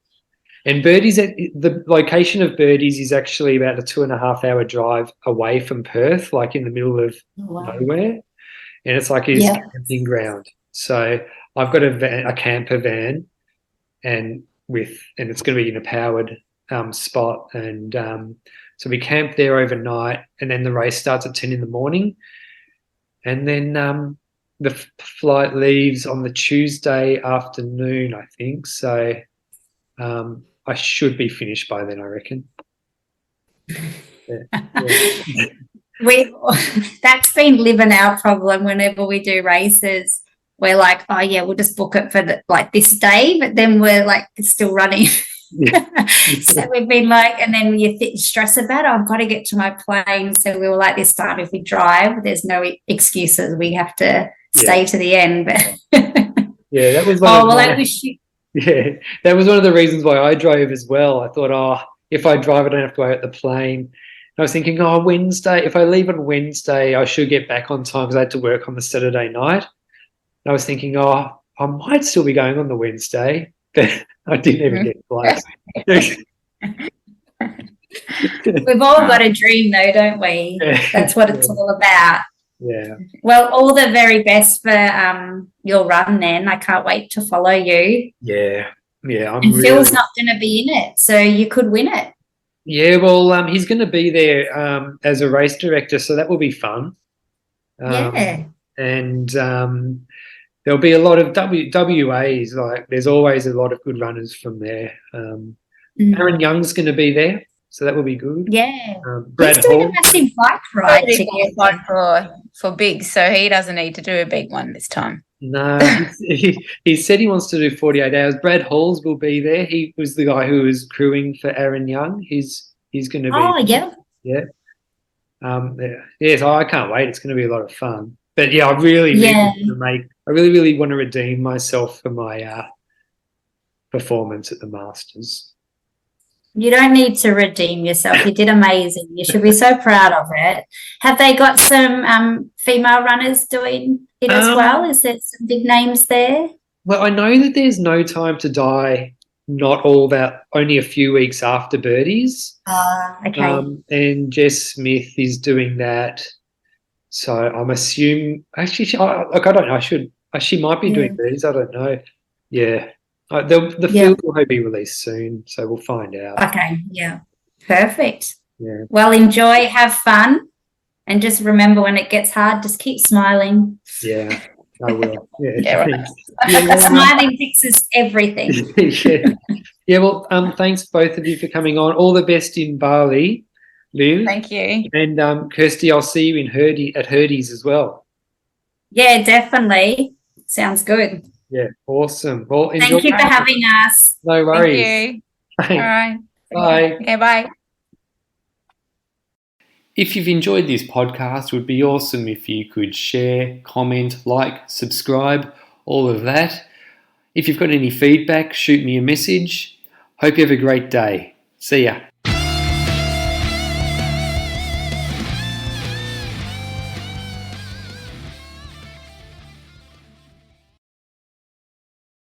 Speaker 1: And Birdies, the location of Birdies is actually about a 2.5 hour drive away from Perth, like in the middle of nowhere. And it's like his camping ground. So I've got a camper van, and it's going to be in a powered spot. And so we camp there overnight, and then the race starts at 10 in the morning. And then the flight leaves on the Tuesday afternoon, I think. So I should be finished by then, I reckon.
Speaker 3: That's been living our problem whenever we do races. We're like, oh yeah, we'll just book it for this day, but then we're like still running. So we've been like, and then you stress about I've got to get to my plane. So we were like, this time if we drive, there's no excuses. We have to stay to the end.
Speaker 1: Yeah, that was that was one of the reasons why I drove as well. I thought, if I drive, I don't have to worry about the plane. And I was thinking, Wednesday, if I leave on Wednesday, I should get back on time because I had to work on the Saturday night. And I was thinking, I might still be going on the Wednesday, but I didn't even get close.
Speaker 3: We've all got a dream though, don't we? That's what it's all about.
Speaker 1: Yeah.
Speaker 3: Well, all the very best for your run then. I can't wait to follow you.
Speaker 1: Yeah. Yeah.
Speaker 3: Phil's not going to be in it, so you could win it.
Speaker 1: Yeah, well, he's going to be there as a race director, so that will be fun. And there'll be a lot of WAs. Like, there's always a lot of good runners from there. Aaron Young's going to be there, so that will be good.
Speaker 3: Yeah.
Speaker 1: Brad
Speaker 3: He's doing a massive bike ride
Speaker 2: for big, so he doesn't need to do a big one this time.
Speaker 1: No, he said he wants to do 48 hours. Brad Halls will be there. He was the guy who was crewing for Aaron Young. He's going to be.
Speaker 3: Oh, yeah.
Speaker 1: Yeah. So I can't wait. It's going to be a lot of fun. But yeah, I really really want to redeem myself for my performance at the Masters.
Speaker 3: You don't need to redeem yourself. You did amazing. You should be so proud of it. Have they got some female runners doing it as well? Is there some big names there?
Speaker 1: Well, I know that there's No Time to Die, not all that, only a few weeks after Birdies.
Speaker 3: Okay.
Speaker 1: And Jess Smith is doing that. So I'm assuming, actually, I don't know. She might be doing Birdies. I don't know. Yeah. The field will be released soon, so we'll find out.
Speaker 3: Okay, yeah. Perfect.
Speaker 1: Yeah.
Speaker 3: Well, enjoy, have fun, and just remember when it gets hard, just keep smiling.
Speaker 1: Yeah, I will. Yeah,
Speaker 3: Smiling fixes everything.
Speaker 1: Yeah, well, thanks both of you for coming on. All the best in Bali, Liv.
Speaker 2: Thank you.
Speaker 1: And Kirsty, I'll see you at Hurdies as well.
Speaker 3: Yeah, definitely. Sounds good.
Speaker 1: Yeah, awesome. Well,
Speaker 3: thank you for having us.
Speaker 1: No worries.
Speaker 2: Thank you.
Speaker 1: Thanks.
Speaker 2: All right.
Speaker 1: Bye.
Speaker 2: Okay, bye.
Speaker 1: If you've enjoyed this podcast, it would be awesome if you could share, comment, like, subscribe, all of that. If you've got any feedback, shoot me a message. Hope you have a great day. See ya.